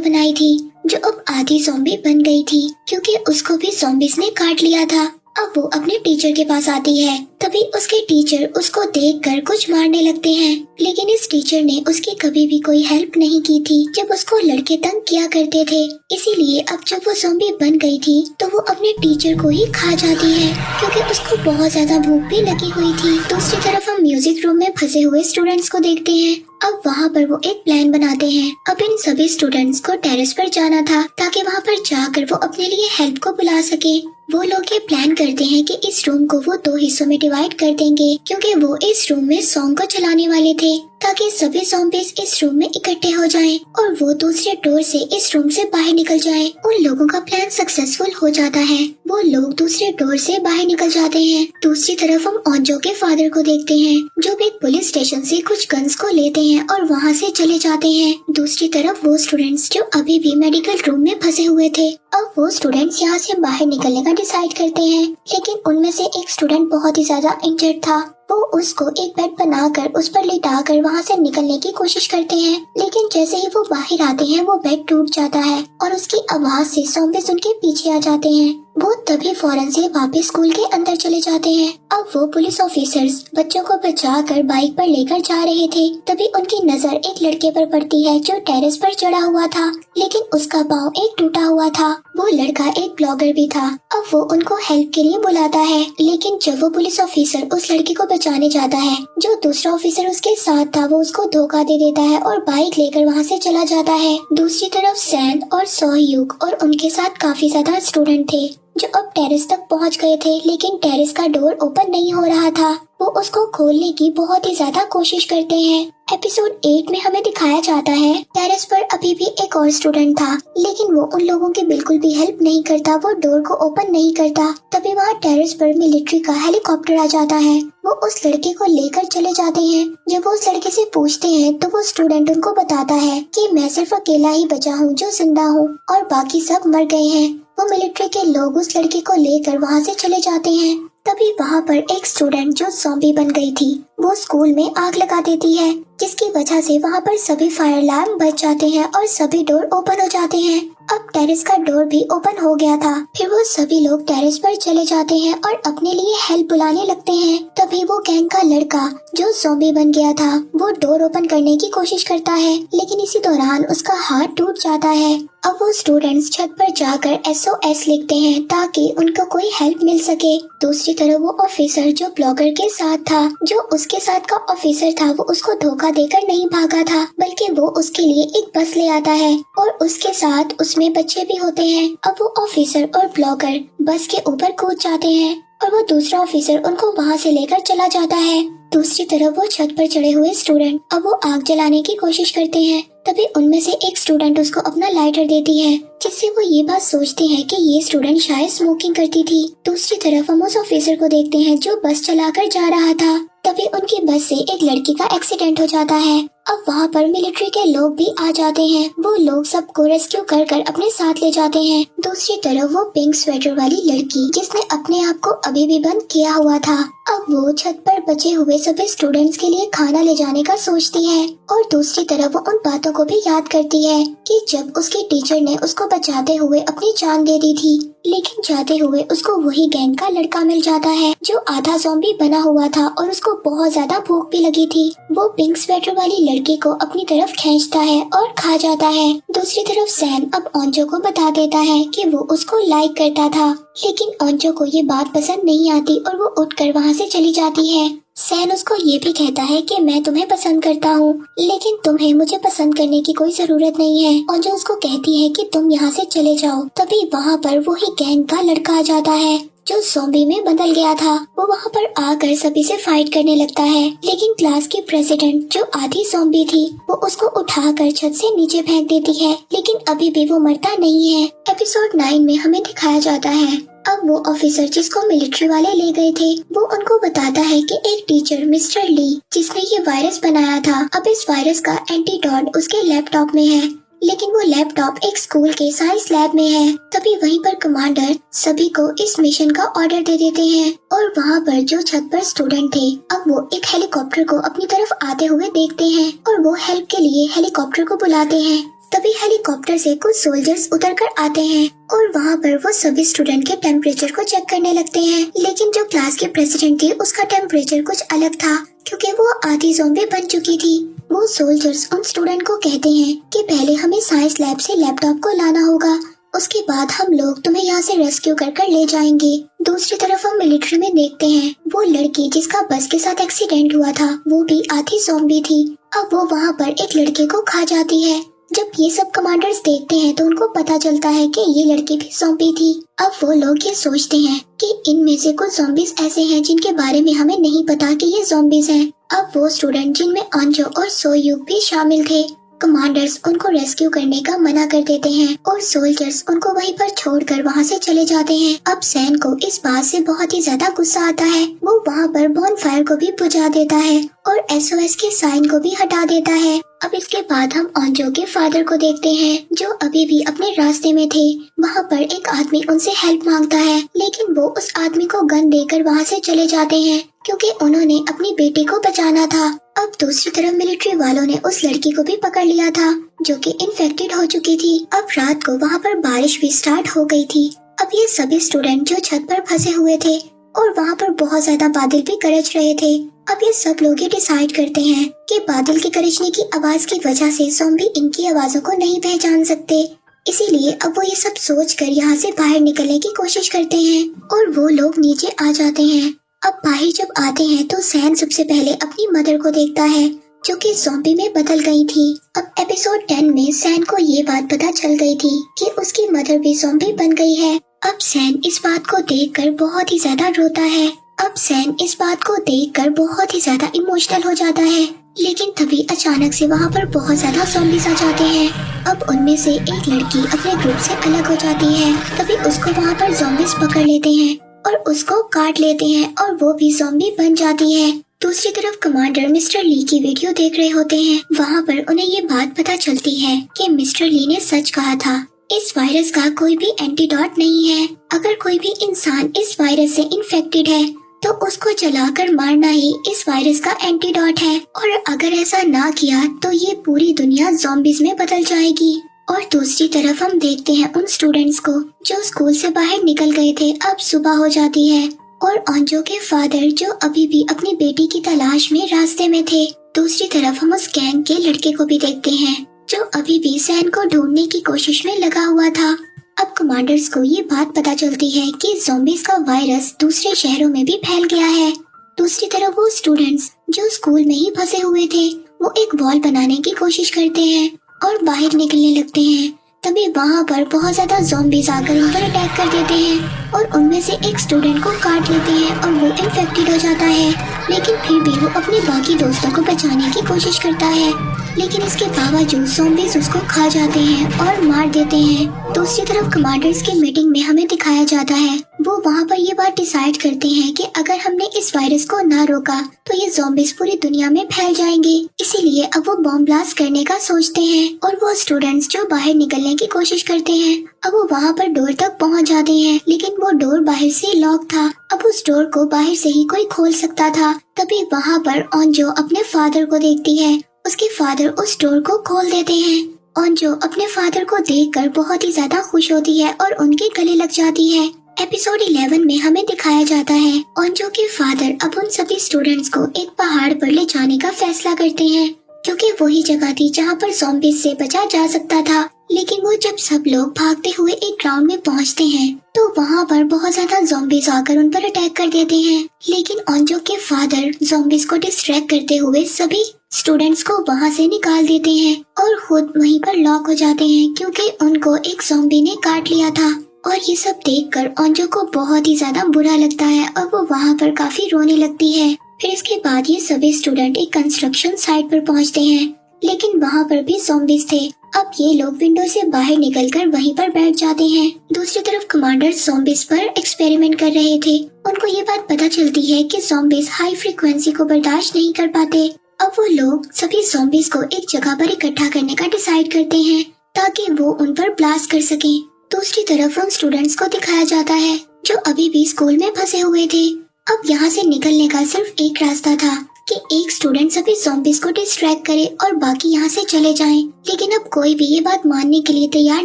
बनाई थी, जो अब आधी ज़ॉम्बी बन गई थी क्योंकि उसको भी ज़ॉम्बीज ने काट लिया था। अब वो अपने टीचर के पास आती है, तभी उसके टीचर उसको देखकर कुछ मारने लगते हैं, लेकिन इस टीचर ने उसकी कभी भी कोई हेल्प नहीं की थी जब उसको लड़के तंग किया करते थे। इसीलिए अब जब वो ज़ॉम्बी बन गई थी तो वो अपने टीचर को ही खा जाती है क्योंकि उसको बहुत ज्यादा भूख भी लगी हुई थी। दूसरी तरफ हम म्यूजिक रूम में फंसे हुए स्टूडेंट्स को देखते हैं। अब वहाँ पर वो एक प्लान बनाते हैं। अब इन सभी स्टूडेंट्स को टेरेस पर जाना था ताकि वहाँ पर जाकर वो अपने लिए हेल्प को बुला सके। वो लोग ये प्लान करते हैं कि इस रूम को वो 2 हिस्सों में डिवाइड कर देंगे क्योंकि वो इस रूम में सॉन्ग को चलाने वाले थे ताकि सभी ज़ॉम्बीज इस रूम में इकट्ठे हो जाएं और वो दूसरे डोर से इस रूम से बाहर निकल जाएं। उन लोगों का प्लान सक्सेसफुल हो जाता है, वो लोग दूसरे डोर से बाहर निकल जाते हैं। दूसरी तरफ हम ओंजो के फादर को देखते हैं जो भी एक पुलिस स्टेशन से कुछ गन्स को लेते हैं और वहाँ से चले जाते हैं। दूसरी तरफ वो स्टूडेंट्स जो अभी भी मेडिकल रूम में फंसे हुए थे, अब वो स्टूडेंट्स यहाँ से बाहर निकलने का डिसाइड करते हैं, लेकिन उनमें से एक स्टूडेंट बहुत ही ज्यादा इंजर्ड था। वो उसको एक बेड बनाकर उस पर लिटाकर वहाँ से निकलने की कोशिश करते हैं, लेकिन जैसे ही वो बाहर आते हैं वो बेड टूट जाता है और उसकी आवाज से ज़ॉम्बीज उनके पीछे आ जाते हैं। वो तभी फौरन से वापस स्कूल के अंदर चले जाते हैं। अब वो पुलिस ऑफिसर्स बच्चों को बचाकर बाइक पर लेकर जा रहे थे, तभी उनकी नजर एक लड़के पर पड़ती है जो टेरेस पर चढ़ा हुआ था, लेकिन उसका पाँव एक टूटा हुआ था। वो लड़का एक ब्लॉगर भी था। अब वो उनको हेल्प के लिए बुलाता है, लेकिन जब वो पुलिस ऑफिसर उस लड़के को बचाने जाता है, जो दूसरा ऑफिसर उसके साथ था वो उसको धोखा दे देता है और बाइक लेकर वहाँ से चला जाता है। दूसरी तरफ सैन और सोहयुग और उनके साथ काफी ज्यादा स्टूडेंट थे जो अब टेरेस तक पहुंच गए थे, लेकिन टेरेस का डोर ओपन नहीं हो रहा था। वो उसको खोलने की बहुत ही ज्यादा कोशिश करते हैं। एपिसोड 8 में हमें दिखाया जाता है टेरेस पर अभी भी एक और स्टूडेंट था, लेकिन वो उन लोगों की बिल्कुल भी हेल्प नहीं करता, वो डोर को ओपन नहीं करता। तभी वहाँ टेरेस पर मिलिट्री का हेलीकॉप्टर आ जाता है। वो उस लड़के को लेकर चले जाते हैं। जब वो उस लड़के से पूछते हैं तो वो स्टूडेंट उनको बताता है कि मैं सिर्फ अकेला ही बचा हूँ जो जिंदा हूँ और बाकी सब मर गए हैं। वो मिलिट्री के लोग उस लड़के को लेकर वहाँ से चले जाते हैं। तभी वहाँ पर एक स्टूडेंट जो ज़ॉम्बी बन गई थी वो स्कूल में आग लगा देती है, जिसकी वजह से वहाँ पर सभी फायर अलार्म बच जाते हैं और सभी डोर ओपन हो जाते हैं। अब टेरेस का डोर भी ओपन हो गया था। फिर वो सभी लोग टेरेस पर चले जाते हैं और अपने लिए हेल्प बुलाने लगते हैं। तभी वो गैंग का लड़का जो ज़ॉम्बी बन गया था वो डोर ओपन करने की कोशिश करता है, लेकिन इसी दौरान उसका हाथ टूट जाता है। अब वो स्टूडेंट्स छत पर जाकर SOS लिखते हैं ताकि उनको कोई हेल्प मिल सके। दूसरी तरफ वो ऑफिसर जो ब्लॉगर के साथ था, जो उसके साथ का ऑफिसर था, वो उसको धोखा देकर नहीं भागा था, बल्कि वो उसके लिए एक बस ले आता है और उसके साथ उसमें बच्चे भी होते हैं। अब वो ऑफिसर और ब्लॉगर बस के ऊपर कूद जाते हैं और वो दूसरा ऑफिसर उनको वहाँ से लेकर चला जाता है। दूसरी तरफ वो छत पर चढ़े हुए स्टूडेंट अब वो आग जलाने की कोशिश करते हैं। तभी उनमें से एक स्टूडेंट उसको अपना लाइटर देती है, जिससे वो ये बात सोचते हैं कि ये स्टूडेंट शायद स्मोकिंग करती थी। दूसरी तरफ हम उस ऑफिसर को देखते हैं जो बस चलाकर जा रहा था। तभी उनकी बस से एक लड़की का एक्सीडेंट हो जाता है। अब वहाँ पर मिलिट्री के लोग भी आ जाते हैं। वो लोग सबको रेस्क्यू कर कर अपने साथ ले जाते हैं। दूसरी तरफ वो पिंक स्वेटर वाली लड़की जिसने अपने आप को अभी भी बंद किया हुआ था, अब वो छत पर बचे हुए सभी स्टूडेंट्स के लिए खाना ले जाने का सोचती है। और दूसरी तरफ वो उन बातों को भी याद करती है कि जब उसकी टीचर ने उसको बचाते हुए अपनी जान दे दी थी, लेकिन जाते हुए उसको वही गैंग का लड़का मिल जाता है जो आधा ज़ॉम्बी बना हुआ था और उसको बहुत ज्यादा भूख भी लगी थी। वो पिंक स्वेटर वाली लड़की को अपनी तरफ खींचता है और खा जाता है। दूसरी तरफ सैन अब ओंजो को बता देता है कि वो उसको लाइक करता था, लेकिन ओंजो को ये बात पसंद नहीं आती और वो उठकर वहाँ से चली जाती है। सैन उसको ये भी कहता है कि मैं तुम्हें पसंद करता हूँ, लेकिन तुम्हें मुझे पसंद करने की कोई जरूरत नहीं है। ओंजो उसको कहती है कि तुम यहाँ से चले जाओ। तभी वहाँ पर वही गैंग का लड़का आ जाता है जो ज़ॉम्बी में बदल गया था। वो वहाँ पर आकर सभी से फाइट करने लगता है, लेकिन क्लास की प्रेसिडेंट जो आधी ज़ॉम्बी थी वो उसको उठाकर छत से नीचे फेंक देती है, लेकिन अभी भी वो मरता नहीं है। एपिसोड 9 में हमें दिखाया जाता है अब वो ऑफिसर जिसको मिलिट्री वाले ले गए थे, वो उनको बताता है कि एक टीचर मिस्टर ली जिसने ये वायरस बनाया था, अब इस वायरस का एंटीडोट उसके लैपटॉप में है, लेकिन वो लैपटॉप एक स्कूल के साइंस लैब में है। तभी वहीं पर कमांडर सभी को इस मिशन का ऑर्डर दे देते हैं और वहाँ पर जो छत पर स्टूडेंट थे अब वो एक हेलीकॉप्टर को अपनी तरफ आते हुए देखते हैं और वो हेल्प के लिए हेलीकॉप्टर को बुलाते हैं। तभी हेलीकॉप्टर से कुछ सोल्जर्स उतर कर आते हैं और वहाँ पर वो सभी स्टूडेंट के टेम्परेचर को चेक करने लगते हैं, लेकिन जो क्लास के प्रेसिडेंट थी उसका टेम्परेचर कुछ अलग था क्योंकि वो आधी ज़ॉम्बी बन चुकी थी। वो सोल्जर्स उन स्टूडेंट को कहते हैं कि पहले हमें साइंस लैब से लैपटॉप को लाना होगा, उसके बाद हम लोग तुम्हें यहाँ से रेस्क्यू कर कर ले जाएंगे। दूसरी तरफ हम मिलिट्री में देखते हैं वो लड़की जिसका बस के साथ एक्सीडेंट हुआ था वो भी आधी ज़ॉम्बी थी। अब वो वहाँ पर एक लड़के को खा जाती है। जब ये सब कमांडर्स देखते हैं तो उनको पता चलता है कि ये लड़की भी ज़ॉम्बी थी। अब वो लोग ये सोचते हैं कि इनमें से कुछ ज़ॉम्बीज ऐसे हैं जिनके बारे में हमें नहीं पता कि ये ज़ॉम्बीज हैं। अब वो स्टूडेंट जिनमें अंजो और सोयूक भी शामिल थे, कमांडर्स उनको रेस्क्यू करने का मना कर देते हैं और सोल्जर्स उनको वहीं पर छोड़कर वहाँ से चले जाते हैं। अब सैन को इस बात से बहुत ही ज्यादा गुस्सा आता है। वो वहाँ पर बॉनफायर को भी बुझा देता है और SOS के साइन को भी हटा देता है। अब इसके बाद हम अंजो के फादर को देखते हैं जो अभी भी अपने रास्ते में थे। वहाँ पर एक आदमी उनसे हेल्प मांगता है, लेकिन वो उस आदमी को गन देकर वहाँ से चले जाते हैं क्योंकि उन्होंने अपनी बेटी को बचाना था। अब दूसरी तरफ मिलिट्री वालों ने उस लड़की को भी पकड़ लिया था जो कि इन्फेक्टेड हो चुकी थी। अब रात को वहाँ पर बारिश भी स्टार्ट हो गई थी। अब ये सभी स्टूडेंट जो छत पर फंसे हुए थे और वहाँ पर बहुत ज्यादा बादल भी गरज रहे थे। अब ये सब लोग ये डिसाइड करते हैं कि बादल के गरजने की आवाज की वजह से ज़ॉम्बी इनकी आवाजों को नहीं पहचान सकते, इसीलिए अब वो ये सब सोचकर यहाँ से बाहर निकलने की कोशिश करते हैं और वो लोग नीचे आ जाते हैं। अब बाहर जब आते हैं तो सैन सबसे पहले अपनी मदर को देखता है जो कि ज़ॉम्बी में बदल गई थी। अब एपिसोड 10 में सैन को ये बात पता चल गई थी कि उसकी मदर भी ज़ॉम्बी बन गई है। अब सैन इस बात को देखकर बहुत ही ज्यादा रोता है। अब सैन इस बात को देखकर बहुत ही ज्यादा इमोशनल हो जाता है, लेकिन तभी अचानक से वहाँ पर बहुत ज्यादा ज़ॉम्बीज आ जाते हैं। अब उनमें से एक लड़की अपने ग्रुप से अलग हो जाती है। तभी उसको वहाँ पर ज़ॉम्बीज पकड़ लेते हैं और उसको काट लेते हैं और वो भी ज़ॉम्बी बन जाती है। दूसरी तरफ कमांडर मिस्टर ली की वीडियो देख रहे होते हैं। वहाँ पर उन्हें ये बात पता चलती है कि मिस्टर ली ने सच कहा था, इस वायरस का कोई भी एंटीडोट नहीं है। अगर कोई भी इंसान इस वायरस से इन्फेक्टेड है तो उसको जलाकर मारना ही इस वायरस का एंटीडोट है, और अगर ऐसा ना किया तो ये पूरी दुनिया ज़ॉम्बीज में बदल जाएगी। और दूसरी तरफ हम देखते हैं उन स्टूडेंट्स को जो स्कूल से बाहर निकल गए थे। अब सुबह हो जाती है और अंजो के फादर जो अभी भी अपनी बेटी की तलाश में रास्ते में थे। दूसरी तरफ हम उस गैंग के लड़के को भी देखते हैं जो अभी भी सैन को ढूंढने की कोशिश में लगा हुआ था। अब कमांडर्स को ये बात पता चलती है कि ज़ॉम्बीज का वायरस दूसरे शहरों में भी फैल गया है। दूसरी तरफ वो स्टूडेंट्स जो स्कूल में ही फंसे हुए थे वो एक वॉल बनाने की कोशिश करते हैं और बाहर निकलने लगते हैं। तभी वहाँ पर बहुत ज्यादा ज़ॉम्बीज आकर उन पर अटैक कर देते हैं और उनमें से एक स्टूडेंट को काट लेते हैं और वो इन्फेक्टेड हो जाता है। लेकिन फिर भी वो अपने बाकी दोस्तों को बचाने की कोशिश करता है, लेकिन इसके बावजूद ज़ॉम्बीज उसको खा जाते हैं और मार देते हैं। दूसरी तरफ कमांडर्स की मीटिंग में हमें दिखाया जाता है वो वहाँ पर ये बात डिसाइड करते हैं कि अगर हमने इस वायरस को ना रोका तो ये ज़ॉम्बीज़ पूरी दुनिया में फैल जाएंगे। इसीलिए अब वो बॉम्ब ब्लास्ट करने का सोचते हैं और वो स्टूडेंट्स जो बाहर निकलने की कोशिश करते हैं अब वो वहाँ पर डोर तक पहुँच जाते हैं, लेकिन वो डोर बाहर से लॉक था। अब उस डोर को बाहर से ही कोई खोल सकता था। तभी वहाँ पर ओंजो अपने फादर को देखती है। उसके फादर उस डोर को खोल देते हैं। ओंजो अपने फादर को देखकर बहुत ही ज्यादा खुश होती है और उनके गले लग जाती है। एपिसोड 11 में हमें दिखाया जाता है ओंजो के फादर अब उन सभी स्टूडेंट्स को एक पहाड़ पर ले जाने का फैसला करते हैं, क्योंकि वही जगह थी जहाँ पर ज़ॉम्बीज़ से बचा जा सकता था। लेकिन वो जब सब लोग भागते हुए एक ग्राउंड में पहुँचते हैं तो वहाँ पर बहुत ज्यादा ज़ॉम्बीज़ आकर उन पर अटैक कर देते हैं। लेकिन ओंजो के फादर ज़ॉम्बीज़ को डिस्ट्रैक्ट करते हुए सभी स्टूडेंट्स को वहाँ से निकाल देते हैं और खुद वहीं पर लॉक हो जाते हैं, क्योंकि उनको एक ज़ॉम्बी ने काट लिया था। और ये सब देखकर ओंजो को बहुत ही ज्यादा बुरा लगता है और वो वहाँ पर काफी रोने लगती है। फिर इसके बाद ये सभी स्टूडेंट एक कंस्ट्रक्शन साइट पर पहुँचते हैं, लेकिन वहाँ पर भी ज़ॉम्बीज़ थे। अब ये लोग विंडो से बाहर निकलकर वहीं पर बैठ जाते हैं। दूसरी तरफ कमांडर ज़ॉम्बीज़ पर एक्सपेरिमेंट कर रहे थे। उनको ये बात पता चलती है कि ज़ॉम्बीज़ हाई फ्रीक्वेंसी को बर्दाश्त नहीं कर पाते। अब वो लोग सभी ज़ॉम्बीज़ को एक जगह पर इकट्ठा करने का डिसाइड करते हैं ताकि वो उन पर ब्लास्ट कर सकें। दूसरी तरफ उन स्टूडेंट्स को दिखाया जाता है जो अभी भी स्कूल में फंसे हुए थे। अब यहाँ से निकलने का सिर्फ एक रास्ता था कि एक स्टूडेंट सभी ज़ॉम्बीज़ को डिस्ट्रैक्ट करे और बाकी यहाँ से चले जाएं। लेकिन अब कोई भी ये बात मानने के लिए तैयार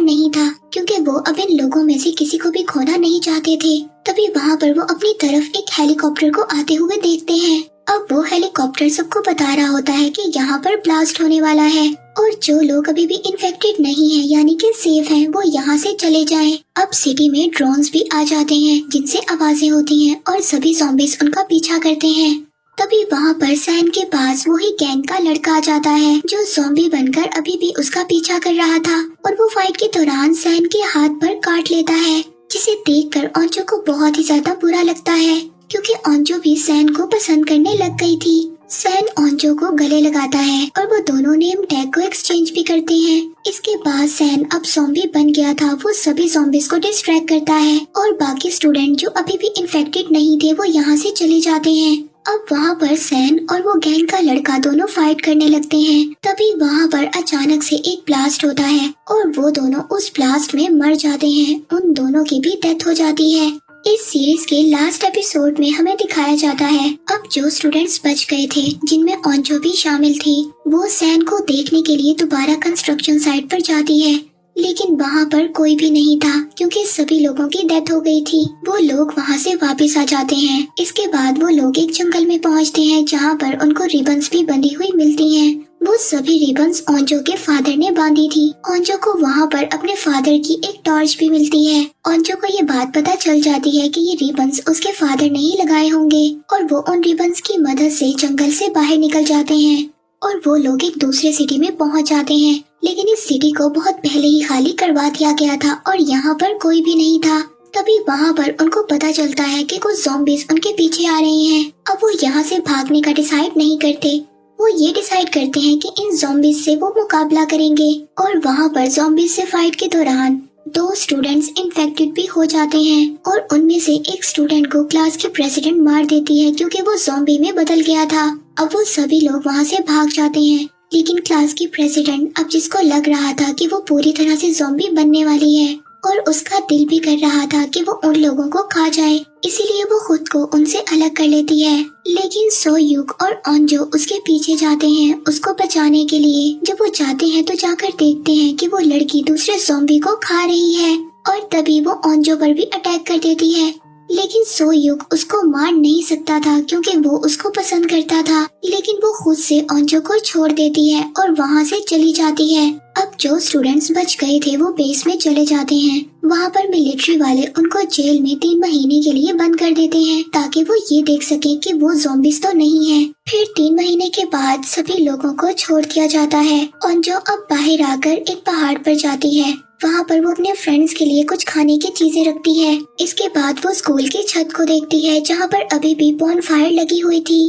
नहीं था, क्योंकि वो अब इन लोगों में से किसी को भी खोना नहीं चाहते थे। तभी वहाँ पर वो अपनी तरफ एक हेलीकॉप्टर को आते हुए देखते हैं। अब वो हेलीकॉप्टर सबको बता रहा होता है कि यहाँ पर ब्लास्ट होने वाला है और जो लोग अभी भी इन्फेक्टेड नहीं हैं, यानी कि सेफ हैं, वो यहाँ से चले जाएं। अब सिटी में ड्रोन्स भी आ जाते हैं जिनसे आवाजें होती हैं और सभी ज़ॉम्बीज़ उनका पीछा करते हैं। तभी वहाँ पर सैन के पास वही गैंग का लड़का आ जाता है जो ज़ॉम्बी बनकर अभी भी उसका पीछा कर रहा था और वो फाइट के दौरान सैन के हाथ पर काट लेता है, जिसे देखकर ओंजो को बहुत ही ज्यादा बुरा लगता है, क्योंकि ओंजो भी सैन को पसंद करने लग गई थी। सैन ओंजो को गले लगाता है और वो दोनों नेम टैग को एक्सचेंज भी करते हैं। इसके बाद सैन अब ज़ॉम्बी बन गया था। वो सभी ज़ॉम्बीज़ को डिस्ट्रैक्ट करता है और बाकी स्टूडेंट जो अभी भी इन्फेक्टेड नहीं थे वो यहाँ से चले जाते हैं। अब वहाँ पर सैन और वो गैंग का लड़का दोनों फाइट करने लगते हैं। तभी वहाँ पर अचानक से एक ब्लास्ट होता है और वो दोनों उस ब्लास्ट में मर जाते हैं। उन दोनों की भी डेथ हो जाती है। इस सीरीज के लास्ट एपिसोड में हमें दिखाया जाता है अब जो स्टूडेंट्स बच गए थे, जिनमें ओंजो भी शामिल थी, वो सैन को देखने के लिए दोबारा कंस्ट्रक्शन साइट पर जाती है। लेकिन वहाँ पर कोई भी नहीं था, क्योंकि सभी लोगों की डेथ हो गई थी। वो लोग वहाँ से वापस आ जाते हैं। इसके बाद वो लोग एक जंगल में पहुँचते हैं जहाँ पर उनको रिबन्स भी बंधी हुई मिलती हैं। वो सभी रिबन्स ओंजो के फादर ने बांधी थी। ओंजो को वहाँ पर अपने फादर की एक टॉर्च भी मिलती है। ओंजो को ये बात पता चल जाती है कि ये रिबन्स उसके फादर ने ही लगाए होंगे और वो उन रिबन्स की मदद से जंगल से बाहर निकल जाते हैं और वो लोग एक दूसरे सिटी में पहुँच जाते हैं। लेकिन इस सिटी को बहुत पहले ही खाली करवा दिया गया था और यहाँ पर कोई भी नहीं था। तभी वहाँ पर उनको पता चलता है कि कुछ ज़ॉम्बीज़ उनके पीछे आ रहे हैं। अब वो यहाँ से भागने का डिसाइड नहीं करते। वो ये डिसाइड करते हैं कि इन ज़ॉम्बीज़ से वो मुकाबला करेंगे और वहाँ पर ज़ॉम्बीज़ से फाइट के दौरान 2 स्टूडेंट्स इन्फेक्टेड भी हो जाते हैं और उनमें से एक स्टूडेंट को क्लास की प्रेसिडेंट मार देती है, क्योंकि वो ज़ॉम्बी में बदल गया था। अब वो सभी लोग वहाँ से भाग जाते हैं, लेकिन क्लास की प्रेसिडेंट अब जिसको लग रहा था कि वो पूरी तरह से ज़ॉम्बी बनने वाली है और उसका दिल भी कर रहा था कि वो उन लोगों को खा जाए, इसीलिए वो खुद को उनसे अलग कर लेती है। लेकिन सो युक और ओंजो उसके पीछे जाते हैं उसको बचाने के लिए। जब वो जाते हैं तो जाकर देखते हैं कि वो लड़की दूसरे ज़ॉम्बी को खा रही है और तभी वो ओंजो पर भी अटैक कर देती है। लेकिन सो युक उसको मार नहीं सकता था, क्योंकि वो उसको पसंद करता था। लेकिन वो खुद से ओंजो को छोड़ देती है और वहाँ से चली जाती है। अब जो स्टूडेंट्स बच गए थे वो बेस में चले जाते हैं। वहाँ पर मिलिट्री वाले उनको जेल में 3 महीने के लिए बंद कर देते हैं ताकि वो ये देख सके कि वो ज़ॉम्बीज़ तो नहीं है। फिर 3 महीने के बाद सभी लोगों को छोड़ दिया जाता है। ओंजो अब बाहर आकर एक पहाड़ पर जाती है। वहाँ पर वो अपने फ्रेंड्स के लिए कुछ खाने की चीजें रखती है। इसके बाद वो स्कूल की छत को देखती है जहाँ पर अभी भी बॉनफायर लगी हुई थी।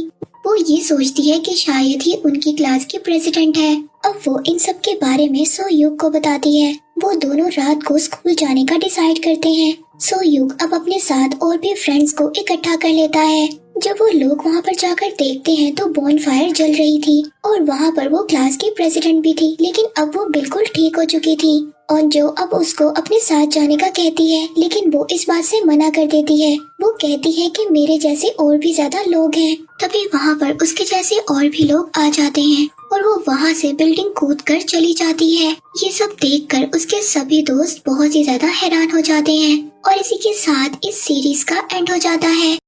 वो ये सोचती है कि शायद ही उनकी क्लास की प्रेसिडेंट है। अब वो इन सब के बारे में सो युक को बताती है। वो दोनों रात को स्कूल जाने का डिसाइड करते हैं। सो युग अब अपने साथ और भी फ्रेंड्स को इकट्ठा कर लेता है। जब वो लोग वहाँ पर जाकर देखते हैं तो बॉनफायर जल रही थी और वहाँ पर वो क्लास की प्रेसिडेंट भी थी, लेकिन अब वो बिल्कुल ठीक हो चुकी थी और जो अब उसको अपने साथ जाने का कहती है, लेकिन वो इस बात से मना कर देती है। वो कहती है कि मेरे जैसे और भी ज्यादा लोग हैं। तभी वहाँ पर उसके जैसे और भी लोग आ जाते हैं और वो वहाँ से बिल्डिंग कूद कर चली जाती है। ये सब देखकर उसके सभी दोस्त बहुत ही ज्यादा हैरान हो जाते हैं और इसी के साथ इस सीरीज का एंड हो जाता है।